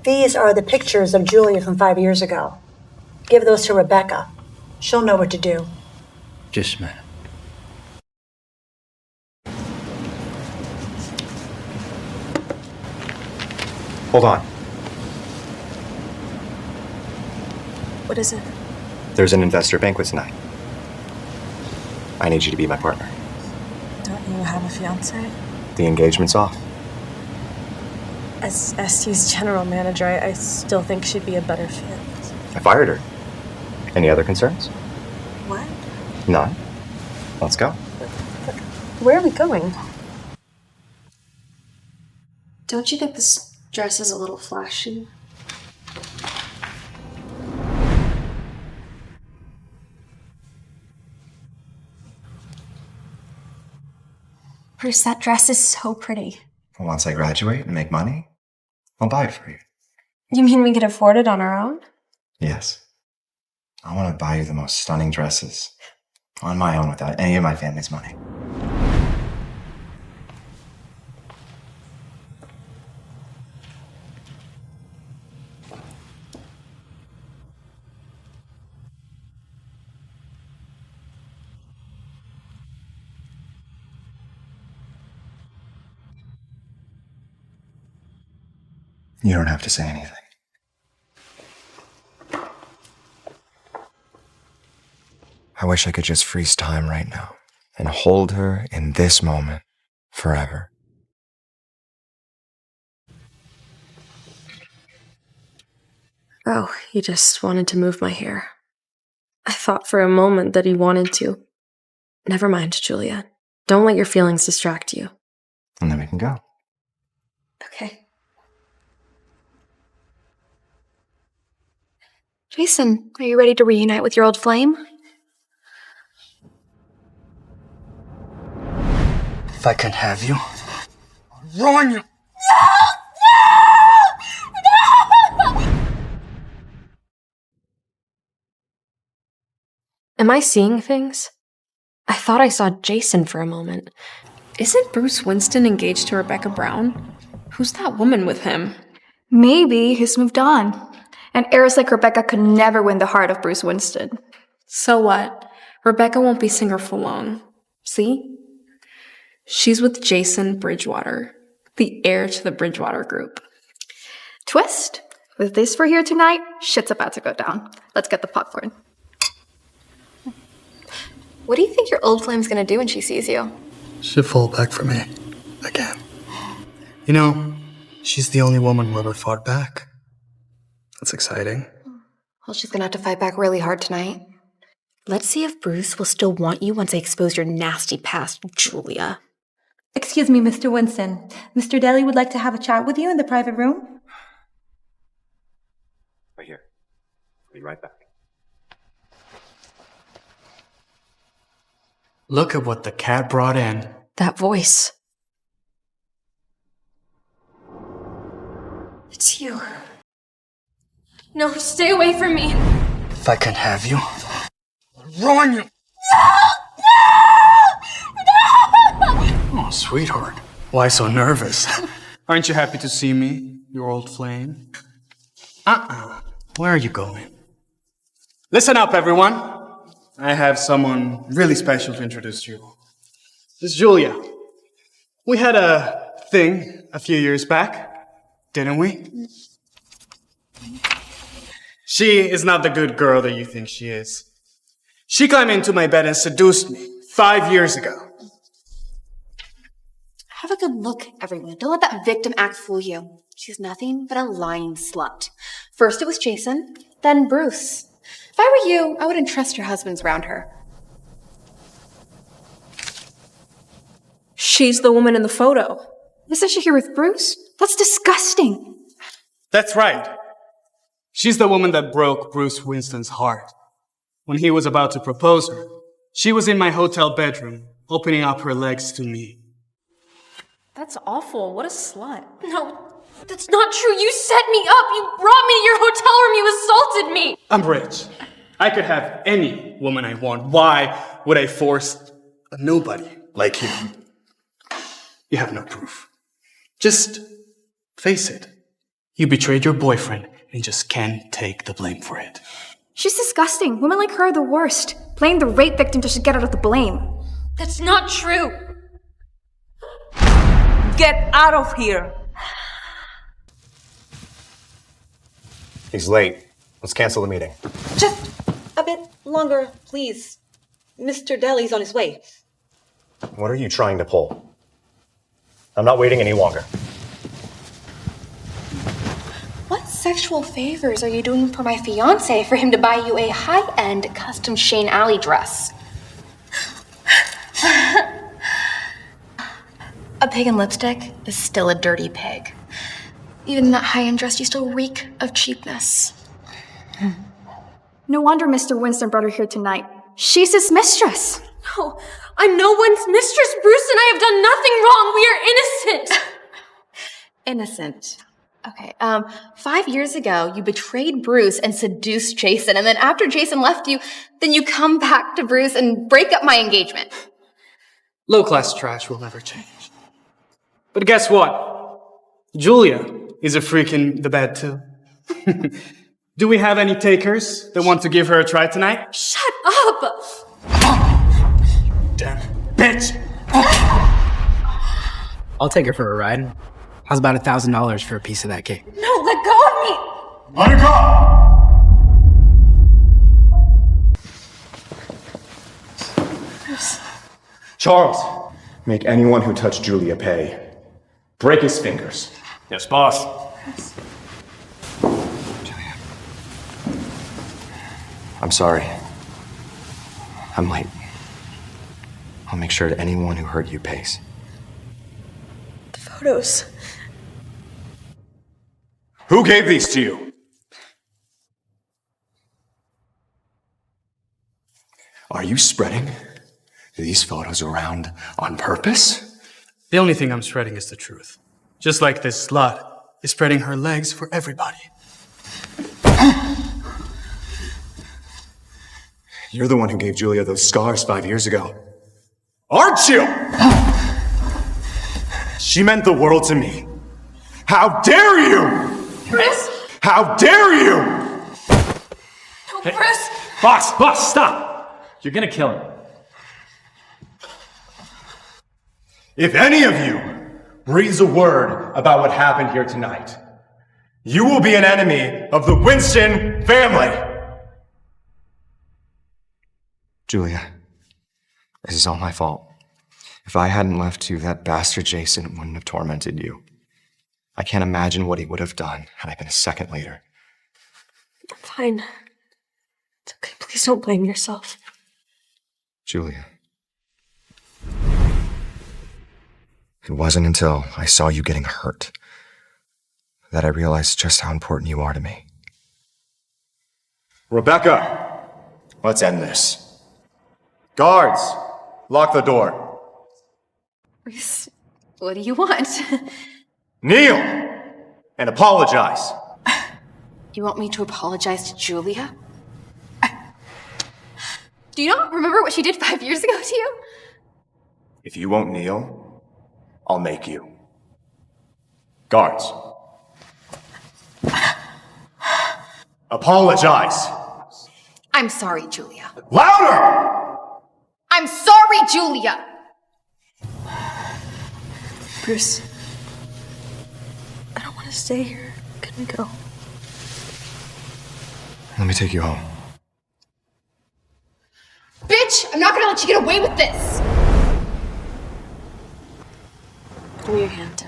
These are the pictures of Julia from 5 years ago. Give those to Rebecca. She'll know what to do. Yes, ma'am. Hold on. What is it? There's an investor banquet tonight. I need you to be my partner. Don't you have a fiancé? The engagement's off. As ST's general manager, I still think she'd be a better fit. I fired her. Any other concerns? What? None. Let's go. Where are we going? Don't you think this dress is a little flashy? Bruce, that dress is so pretty. Once I graduate and make money, I'll buy it for you. You mean we could afford it on our own? Yes. I want to buy you the most stunning dresses. On my own without any of my family's money. You don't have to say anything. I wish I could just freeze time right now and hold her in this moment forever. Oh, he just wanted to move my hair. I thought for a moment that he wanted to. Never mind, Julia. Don't let your feelings distract you. And then we can go. Okay. Jason, are you ready to reunite with your old flame? If I can have you, I'll ruin you. Am I seeing things? I thought I saw Jason for a moment. Isn't Bruce Winston engaged to Rebecca Brown? Who's that woman with him? Maybe he's moved on. And heirs like Rebecca could never win the heart of Bruce Winston. So what? Rebecca won't be single for long. See? She's with Jason Bridgewater, the heir to the Bridgewater Group. Twist. With this for here tonight, shit's about to go down. Let's get the popcorn. What do you think your old flame's gonna do when she sees you? She'll fall back for me. Again. You know, she's the only woman who ever fought back. That's exciting. Well, she's gonna have to fight back really hard tonight. Let's see if Bruce will still want you once I expose your nasty past, Julia. Excuse me, Mr. Winston. Mr. Daly would like to have a chat with you in the private room. Right here. I'll be right back. Look at what the cat brought in. That voice. It's you. No, stay away from me. If I can have you, I'll ruin you. Oh, sweetheart. Why so nervous? Aren't you happy to see me, your old flame? Where are you going? Listen up, everyone. I have someone really special to introduce to you. This is Julia. We had a thing a few years back, didn't we? She is not the good girl that you think she is. She climbed into my bed and seduced me 5 years ago. Have a good look, everyone. Don't let that victim act fool you. She's nothing but a lying slut. First it was Jason, then Bruce. If I were you, I wouldn't trust your husbands around her. She's the woman in the photo. Isn't she here with Bruce? That's disgusting. That's right. She's the woman that broke Bruce Winston's heart. When he was about to propose her, she was in my hotel bedroom, opening up her legs to me. That's awful. What a slut. No, that's not true. You set me up. You brought me to your hotel room. You assaulted me. I'm rich. I could have any woman I want. Why would I force a nobody like you? You have no proof. Just face it. You betrayed your boyfriend and just can't take the blame for it. She's disgusting. Women like her are the worst. Blame the rape victim just to get out of the blame. That's not true. Get out of here. He's late. Let's cancel the meeting. Just a bit longer, please. Mr. Daly's on his way. What are you trying to pull? I'm not waiting any longer. What sexual favors are you doing for my fiancé for him to buy you a high-end custom Shane Alley dress? A pig in lipstick is still a dirty pig. Even in that high-end dress, you still reek of cheapness. No wonder Mr. Winston brought her here tonight. She's his mistress. No, I'm no one's mistress. Bruce and I have done nothing wrong. We are innocent. Innocent. Okay, 5 years ago, you betrayed Bruce and seduced Jason, and then after Jason left you, then you come back to Bruce and break up my engagement. Low-class trash will never change. But guess what? Julia is a freak in the bed, too. Do we have any takers that want to give her a try tonight? Shut up! Damn bitch! I'll take her for a ride. How's about $1,000 for a piece of that cake? No, let go of me! Let her go! Charles, make anyone who touched Julia pay. Break his fingers. Yes, boss. Julia. I'm sorry. I'm late. I'll make sure that anyone who hurt you pays. The photos. Who gave these to you? Are you spreading these photos around on purpose? The only thing I'm spreading is the truth. Just like this slut is spreading her legs for everybody. You're the one who gave Julia those scars 5 years ago. Aren't you? She meant the world to me. How dare you? Bruce? How dare you? No, Hey. Bruce! Boss, stop! You're gonna kill him. If any of you breathes a word about what happened here tonight, you will be an enemy of the Winston family. Julia, this is all my fault. If I hadn't left you, that bastard Jason wouldn't have tormented you. I can't imagine what he would have done had I been a second later. I'm fine. It's okay. Please don't blame yourself. Julia. It wasn't until I saw you getting hurt that I realized just how important you are to me. Rebecca, let's end this. Guards, lock the door. Bruce, what do you want? Kneel and apologize. You want me to apologize to Julia? Do you not remember what she did 5 years ago to you? If you won't kneel, I'll make you. Guards. Apologize. I'm sorry, Julia. Louder! I'm sorry, Julia! Bruce, I don't want to stay here. Can we go? Let me take you home. Bitch, I'm not gonna let you get away with this! Give me your hand.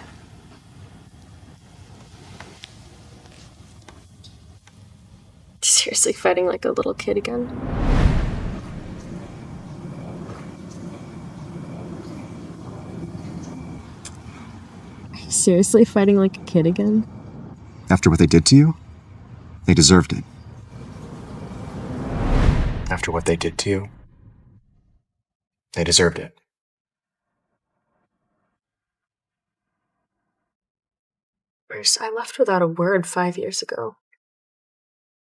Seriously fighting like a little kid again? Seriously fighting like a kid again? After what they did to you, they deserved it. After what they did to you, they deserved it. Bruce, I left without a word 5 years ago.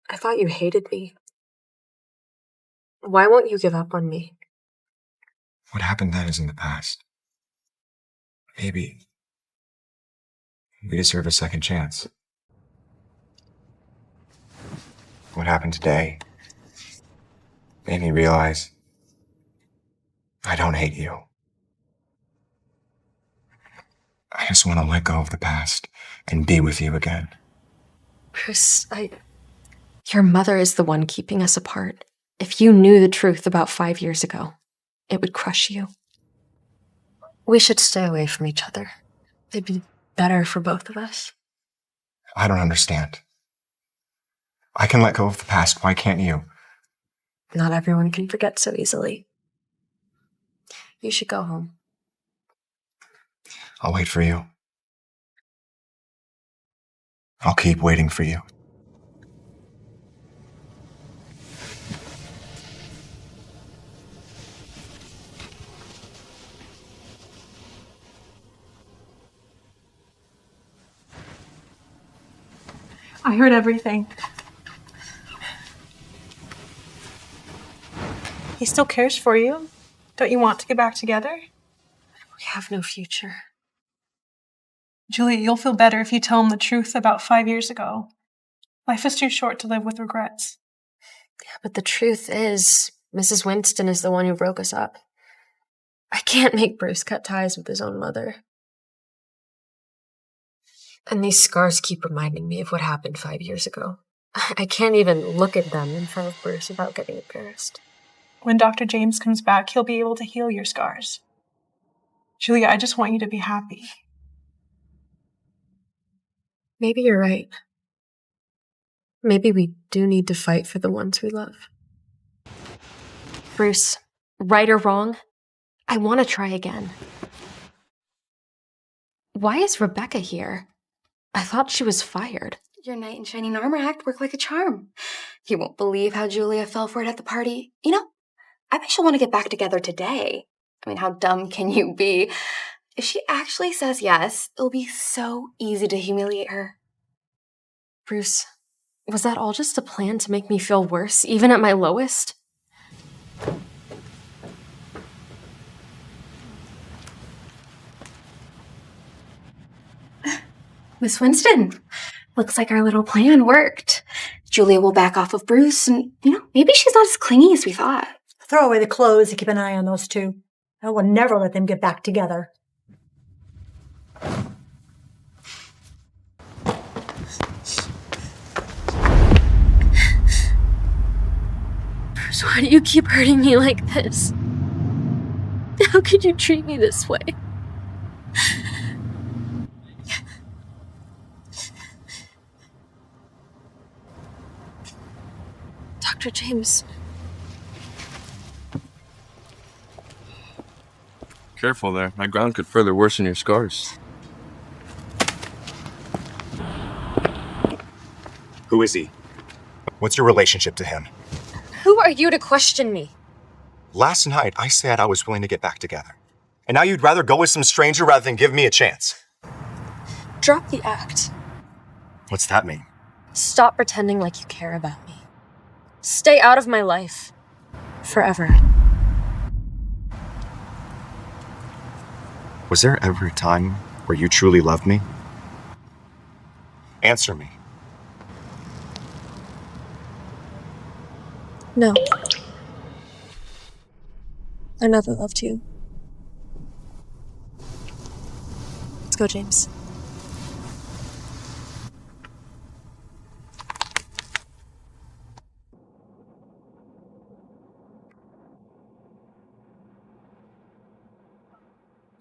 I thought you hated me. Why won't you give up on me? What happened then is in the past. Maybe we deserve a second chance. What happened today made me realize I don't hate you. I just want to let go of the past and be with you again. Bruce, Your mother is the one keeping us apart. If you knew the truth about 5 years ago, it would crush you. We should stay away from each other. It'd be better for both of us. I don't understand. I can let go of the past. Why can't you? Not everyone can forget so easily. You should go home. I'll wait for you. I'll keep waiting for you. I heard everything. He still cares for you. Don't you want to get back together? We have no future. Julia, you'll feel better if you tell him the truth about 5 years ago. Life is too short to live with regrets. Yeah, but the truth is, Mrs. Winston is the one who broke us up. I can't make Bruce cut ties with his own mother. And these scars keep reminding me of what happened 5 years ago. I can't even look at them in front of Bruce without getting embarrassed. When Dr. James comes back, he'll be able to heal your scars. Julia, I just want you to be happy. Maybe you're right. Maybe we do need to fight for the ones we love. Bruce, right or wrong, I want to try again. Why is Rebecca here? I thought she was fired. Your knight in shining armor act worked like a charm. You won't believe how Julia fell for it at the party. You know, I bet she'll want to get back together today. I mean, how dumb can you be? If she actually says yes, it'll be so easy to humiliate her. Bruce, was that all just a plan to make me feel worse, even at my lowest? Miss Winston, looks like our little plan worked. Julia will back off of Bruce, and, maybe she's not as clingy as we thought. Throw away the clothes and keep an eye on those two. I will never let them get back together. Bruce, why do you keep hurting me like this? How could you treat me this way? Dr. James. Careful there. My ground could further worsen your scars. Who is he? What's your relationship to him? Who are you to question me? Last night, I said I was willing to get back together. And now you'd rather go with some stranger rather than give me a chance. Drop the act. What's that mean? Stop pretending like you care about me. Stay out of my life. Forever. Was there ever a time where you truly loved me? Answer me. No. I never loved you. Let's go, James.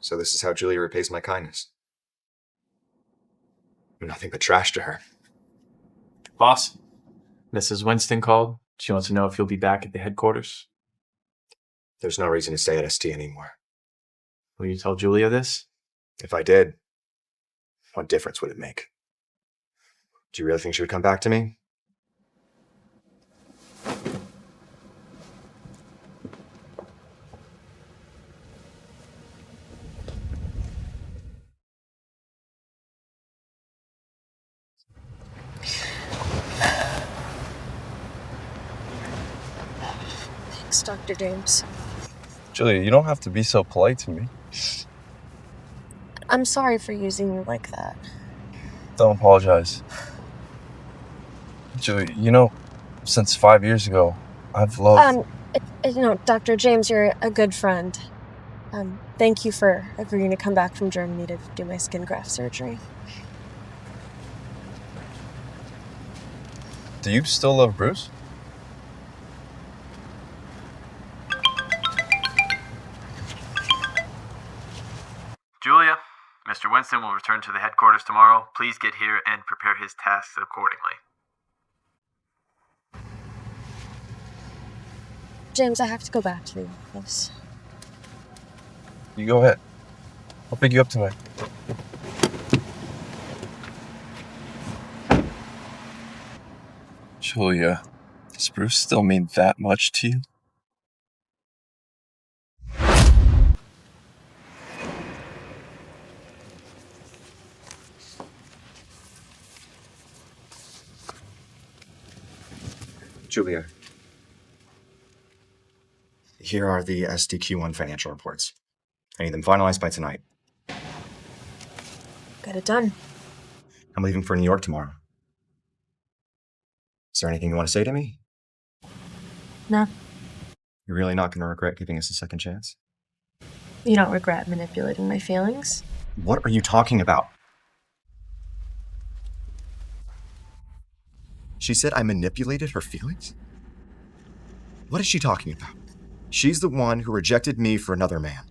So this is how Julia repays my kindness. I'm nothing but trash to her. Boss, Mrs. Winston called. She wants to know if you'll be back at the headquarters. There's no reason to stay at ST anymore. Will you tell Julia this? If I did, what difference would it make? Do you really think she would come back to me? Thanks, Dr. James. Julia, you don't have to be so polite to me. I'm sorry for using you like that. Don't apologize. Julia, you know, since 5 years ago, I've loved... Dr. James, you're a good friend. Thank you for agreeing to come back from Germany to do my skin graft surgery. Do you still love Bruce? Julia, Mr. Winston will return to the headquarters tomorrow. Please get here and prepare his tasks accordingly. James, I have to go back to the office. You go ahead. I'll pick you up tonight. Julia, does Bruce still mean that much to you? Julia, here are the SDQ1 financial reports. I need them finalized by tonight. Get it done. I'm leaving for New York tomorrow. Is there anything you want to say to me? No. You're really not going to regret giving us a second chance? You don't regret manipulating my feelings? What are you talking about? She said I manipulated her feelings? What is she talking about? She's the one who rejected me for another man.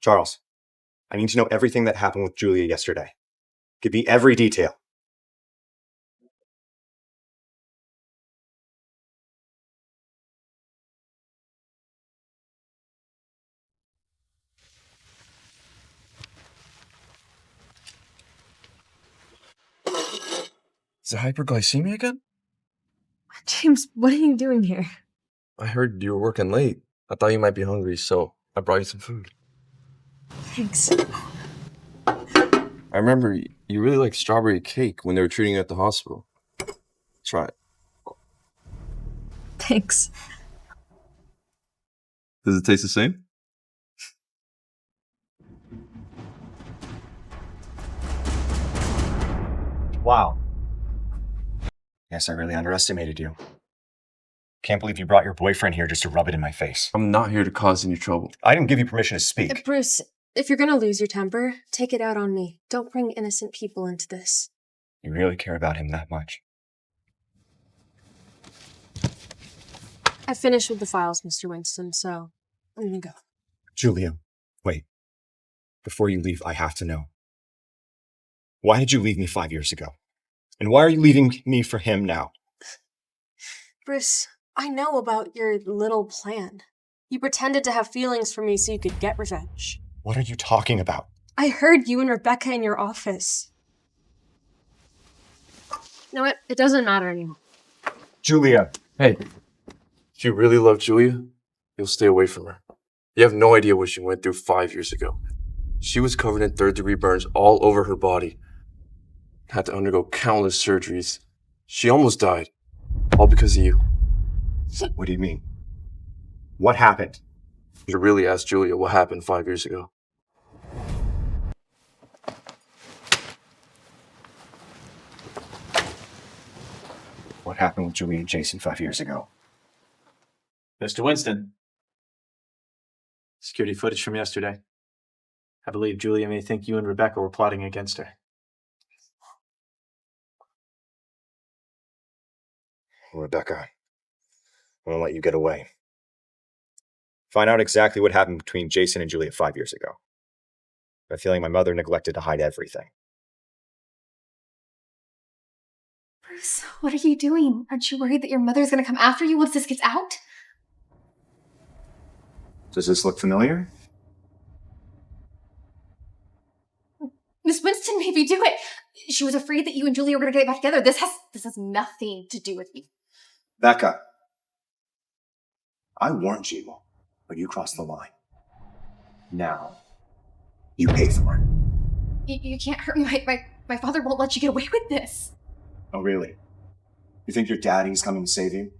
Charles, I need to know everything that happened with Julia yesterday. Give me every detail. Is it hyperglycemia again? James, what are you doing here? I heard you were working late. I thought you might be hungry, so I brought you some food. Thanks. I remember you really liked strawberry cake when they were treating you at the hospital. Try it. Thanks. Does it taste the same? Wow. Yes, I really underestimated you. Can't believe you brought your boyfriend here just to rub it in my face. I'm not here to cause any trouble. I didn't give you permission to speak. Bruce, if you're gonna lose your temper, take it out on me. Don't bring innocent people into this. You really care about him that much? I finished with the files, Mr. Winston, so I'm gonna go. Julia, wait. Before you leave, I have to know. Why did you leave me 5 years ago? And why are you leaving me for him now? Bruce, I know about your little plan. You pretended to have feelings for me so you could get revenge. What are you talking about? I heard you and Rebecca in your office. You know what? It doesn't matter anymore. Julia. Hey, if you really love Julia, you'll stay away from her. You have no idea what she went through 5 years ago. She was covered in third-degree burns all over her body. Had to undergo countless surgeries. She almost died. All because of you. What do you mean? What happened? You should really ask Julia what happened 5 years ago. What happened with Julia and Jason 5 years ago? Mr. Winston. Security footage from yesterday. I believe Julia may think you and Rebecca were plotting against her. Rebecca, I won't let you get away. Find out exactly what happened between Jason and Julia 5 years ago. I have a feeling my mother neglected to hide everything. Bruce, what are you doing? Aren't you worried that your mother's gonna come after you once this gets out? Does this look familiar? Winston made me do it. She was afraid that you and Julia were gonna get back together. This has nothing to do with me. Becca, I warned you, but you crossed the line. Now, you pay for it. You can't hurt me. My father won't let you get away with this. Oh, really? You think your daddy's coming to save you?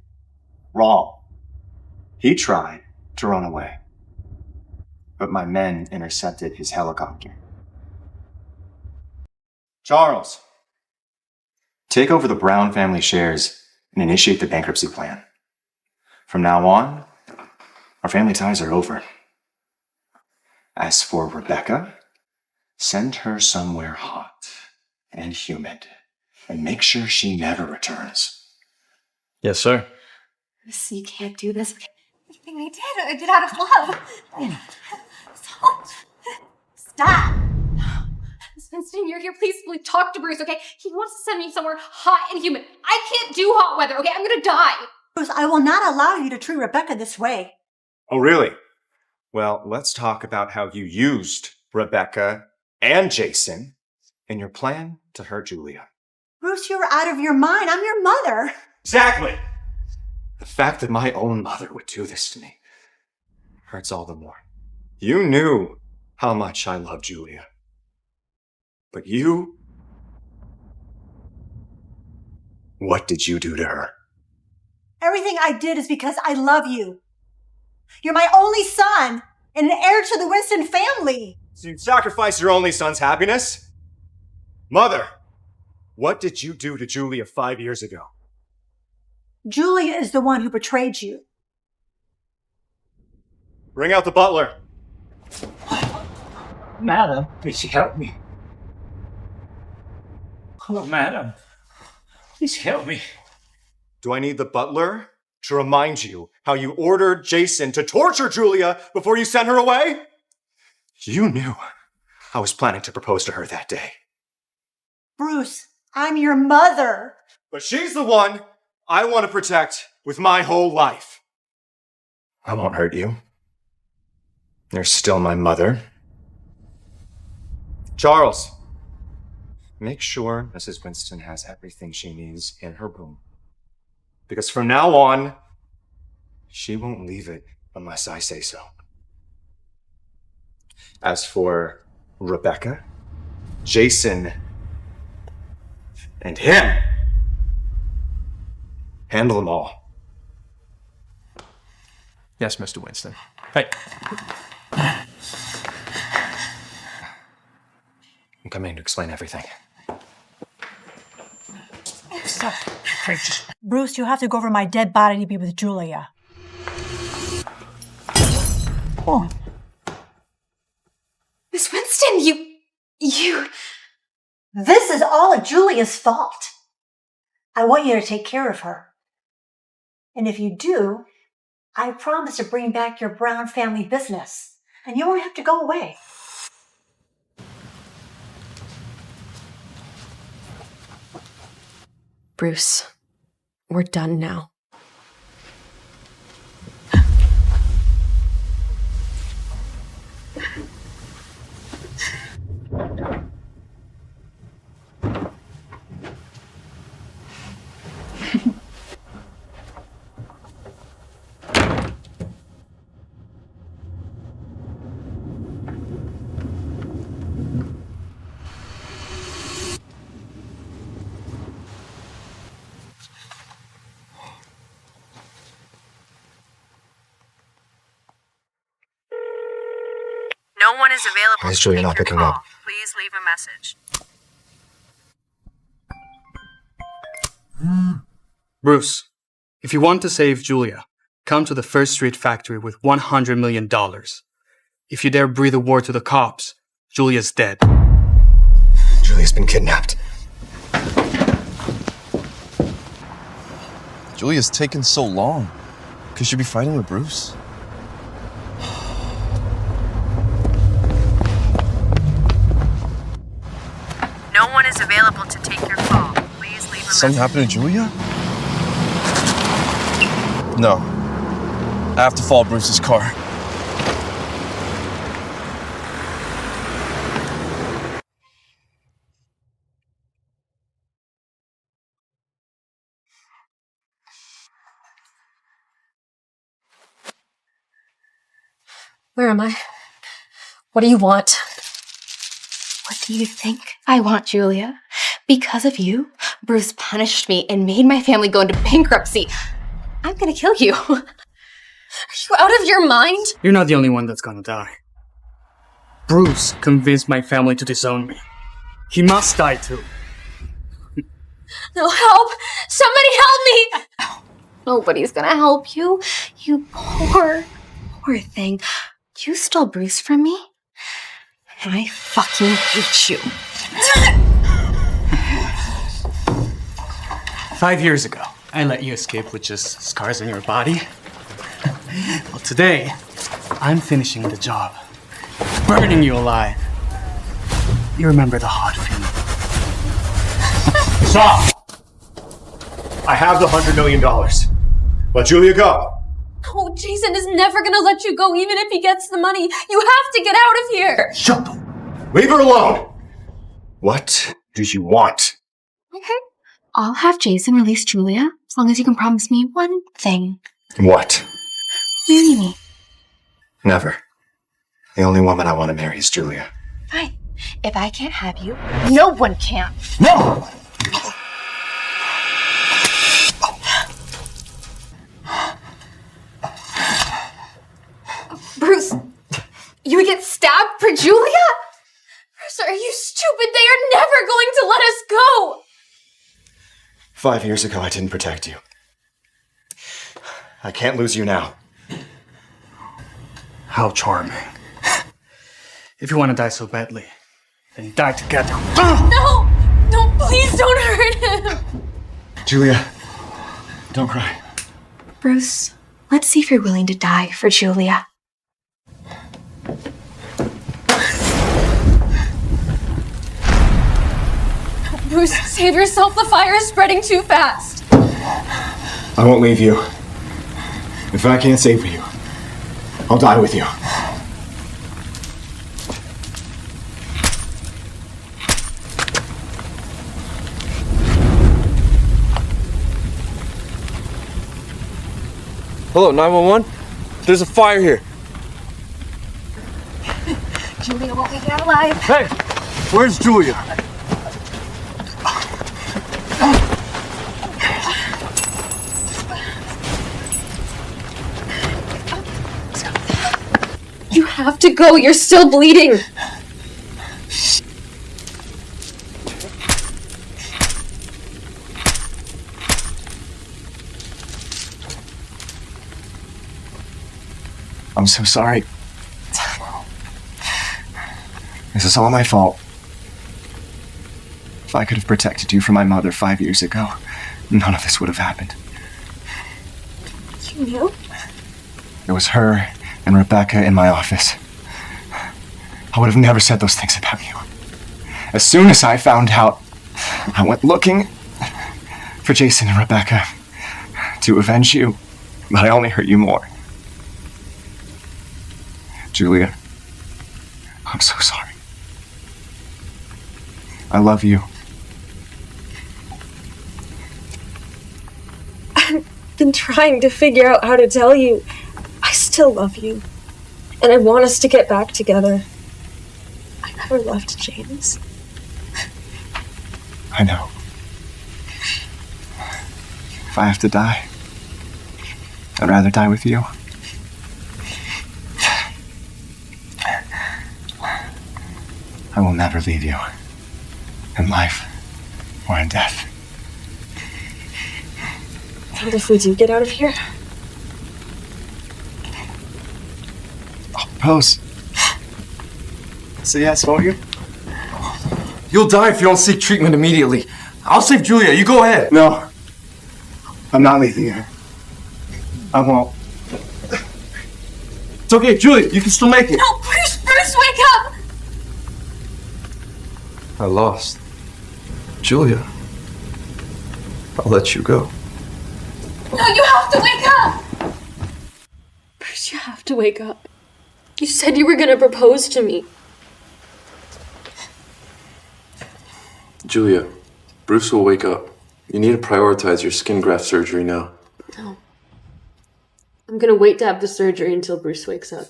Wrong. He tried to run away, but my men intercepted his helicopter. Charles, take over the Brown family shares and initiate the bankruptcy plan. From now on, our family ties are over. As for Rebecca, send her somewhere hot and humid and make sure she never returns. Yes, sir. You can't do this. Everything I did out of love. Stop. Miss Winston, you're here. Please talk to Bruce, okay? He wants to send me somewhere hot and humid. I can't do hot weather, okay? I'm gonna die. Bruce, I will not allow you to treat Rebecca this way. Oh, really? Well, let's talk about how you used Rebecca and Jason in your plan to hurt Julia. Bruce, you're out of your mind. I'm your mother. Exactly! The fact that my own mother would do this to me hurts all the more. You knew how much I love Julia. But you... What did you do to her? Everything I did is because I love you. You're my only son and an heir to the Winston family. So you'd sacrifice your only son's happiness? Mother, what did you do to Julia 5 years ago? Julia is the one who betrayed you. Bring out the butler. Madam, please help me. Oh, madam, please help me. Do I need the butler to remind you how you ordered Jason to torture Julia before you sent her away? You knew I was planning to propose to her that day. Bruce, I'm your mother. But she's the one I want to protect with my whole life. I won't hurt you. You're still my mother. Charles, make sure Mrs. Winston has everything she needs in her room. Because from now on, she won't leave it unless I say so. As for Rebecca, Jason, and him, handle them all. Yes, Mr. Winston. Hey. I'm coming to explain everything. Bruce, you have to go over my dead body to be with Julia. Oh. Miss Winston, you... This is all Julia's fault. I want you to take care of her. And if you do, I promise to bring back your Brown family business, and you won't have to go away. Bruce, we're done now. No one is available. Why is Julia not picking up? Please leave a message. Bruce, if you want to save Julia, come to the First Street factory with $100 million. If you dare breathe a word to the cops, Julia's dead. Julia's been kidnapped. Julia's taken so long. Could she be fighting with Bruce? No one is available to take your call. Please leave a Something happened to Julia? No. I have to follow Bruce's car. Where am I? What do you want? What do you think I want, Julia? Because of you, Bruce punished me and made my family go into bankruptcy. I'm gonna kill you. Are you out of your mind? You're not the only one that's gonna die. Bruce convinced my family to disown me. He must die too. No, help! Somebody help me! Nobody's gonna help you. You poor thing. You stole Bruce from me? And I fucking hate you. 5 years ago, I let you escape with just scars on your body. Well, today, I'm finishing the job. Burning you alive. You remember the hot feeling. Stop! I have the $100 million. Let Julia go. Oh, Jason is never gonna let you go, even if he gets the money. You have to get out of here. Shut up. Leave her alone. What do you want? Okay. I'll have Jason release Julia as long as you can promise me one thing. What? Marry me. Never. The only woman I want to marry is Julia. Fine. If I can't have you, no one can. No! Bruce, you would get stabbed for Julia? Bruce, are you stupid? They are never going to let us go! 5 years ago, I didn't protect you. I can't lose you now. How charming. If you want to die so badly, then die together. No! No, please don't hurt him! Julia, don't cry. Bruce, let's see if you're willing to die for Julia. Bruce, save yourself. The fire is spreading too fast. I won't leave you. If I can't save you, I'll die with you. Hello, 911? There's a fire here. Julia won't make it out alive. Hey, where's Julia? You have to go. You're still bleeding. I'm so sorry. This is all my fault. If I could have protected you from my mother 5 years ago, none of this would have happened. You knew? It was her and Rebecca in my office. I would have never said those things about you. As soon as I found out, I went looking for Jason and Rebecca to avenge you, but I only hurt you more. Julia, I'm so sorry. I love you. I've been trying to figure out how to tell you. I still love you. And I want us to get back together. I never loved James. I know. If I have to die, I'd rather die with you. I will never leave you. In life or in death. And if we do get out of here? I'll propose. Say yes, won't you? You'll die if you don't seek treatment immediately. I'll save Julia. You go ahead. No. I'm not leaving her. I won't. It's okay, Julia. You can still make it. No, Bruce, wake up! I lost. Julia, I'll let you go. No, you have to wake up! Bruce, you have to wake up. You said you were gonna propose to me. Julia, Bruce will wake up. You need to prioritize your skin graft surgery now. No. I'm gonna wait to have the surgery until Bruce wakes up.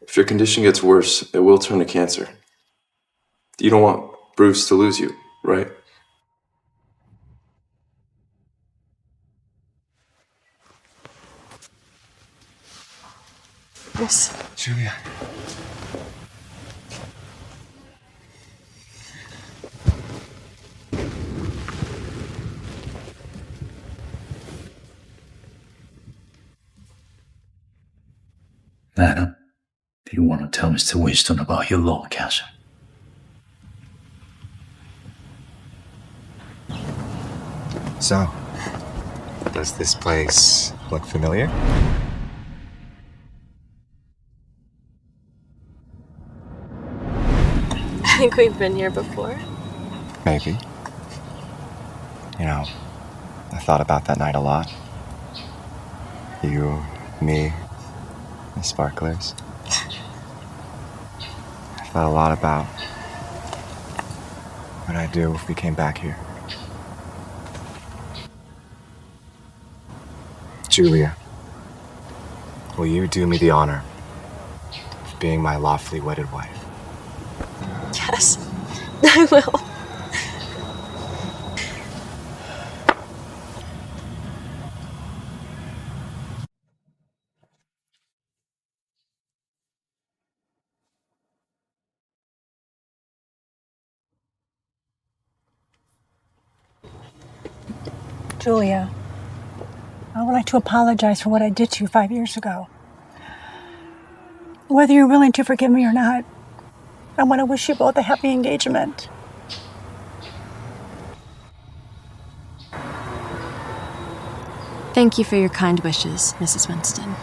If your condition gets worse, it will turn to cancer. You don't want Bruce to lose you, right? Yes. Julia. Madam, do you want to tell Mr. Winston about your lung cancer? So, does this place look familiar? I think we've been here before. Maybe. You know, I thought about that night a lot. You, me, the sparklers. I thought a lot about what I'd do if we came back here. Julia, will you do me the honor of being my lawfully wedded wife? Yes, I will. Julia, I would like to apologize for what I did to you 5 years ago. Whether you're willing to forgive me or not, I want to wish you both a happy engagement. Thank you for your kind wishes, Mrs. Winston.